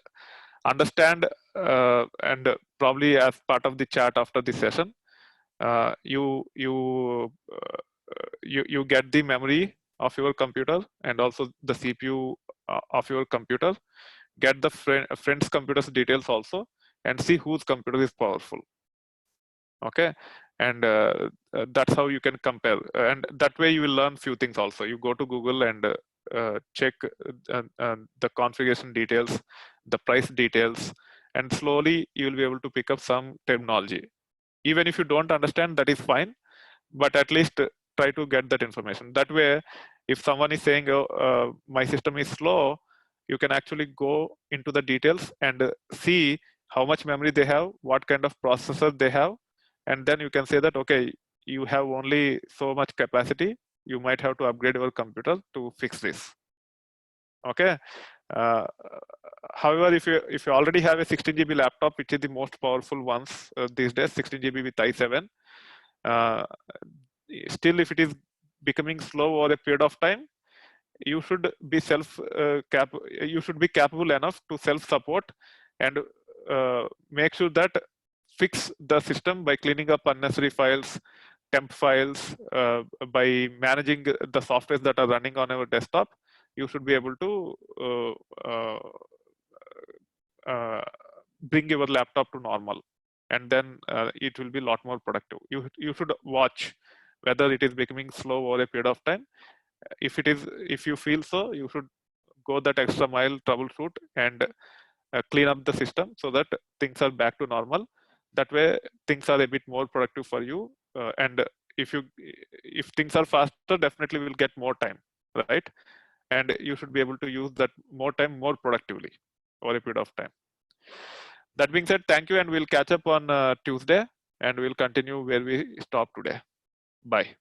understand, and probably as part of the chat after the session, you get the memory of your computer and also the CPU of your computer. Get the friend's computer's details also, and see whose computer is powerful. Okay, and that's how you can compare, and that way you will learn few things also. You go to Google and check the configuration details, the price details, and slowly you will be able to pick up some terminology. Even if you don't understand, that is fine, but at least try to get that information. That way, if someone is saying, oh, my system is slow, you can actually go into the details and see how much memory they have, what kind of processor they have, and then you can say that, okay, you have only so much capacity, you might have to upgrade your computer to fix this. Okay, However, if you already have a 16 GB laptop, which is the most powerful ones these days, 16 GB with i7, still if it is becoming slow over a period of time, you should be you should be capable enough to self-support and make sure that fix the system by cleaning up unnecessary files, temp files, by managing the softwares that are running on our desktop. You should be able to bring your laptop to normal, and then it will be a lot more productive. You should watch whether it is becoming slow over a period of time. If you feel so, you should go that extra mile, troubleshoot, and clean up the system so that things are back to normal. That way, things are a bit more productive for you. And if things are faster, definitely we'll get more time, right? And you should be able to use that more time more productively over a period of time. That being said, thank you, and we'll catch up on Tuesday, and we'll continue where we stopped today. Bye.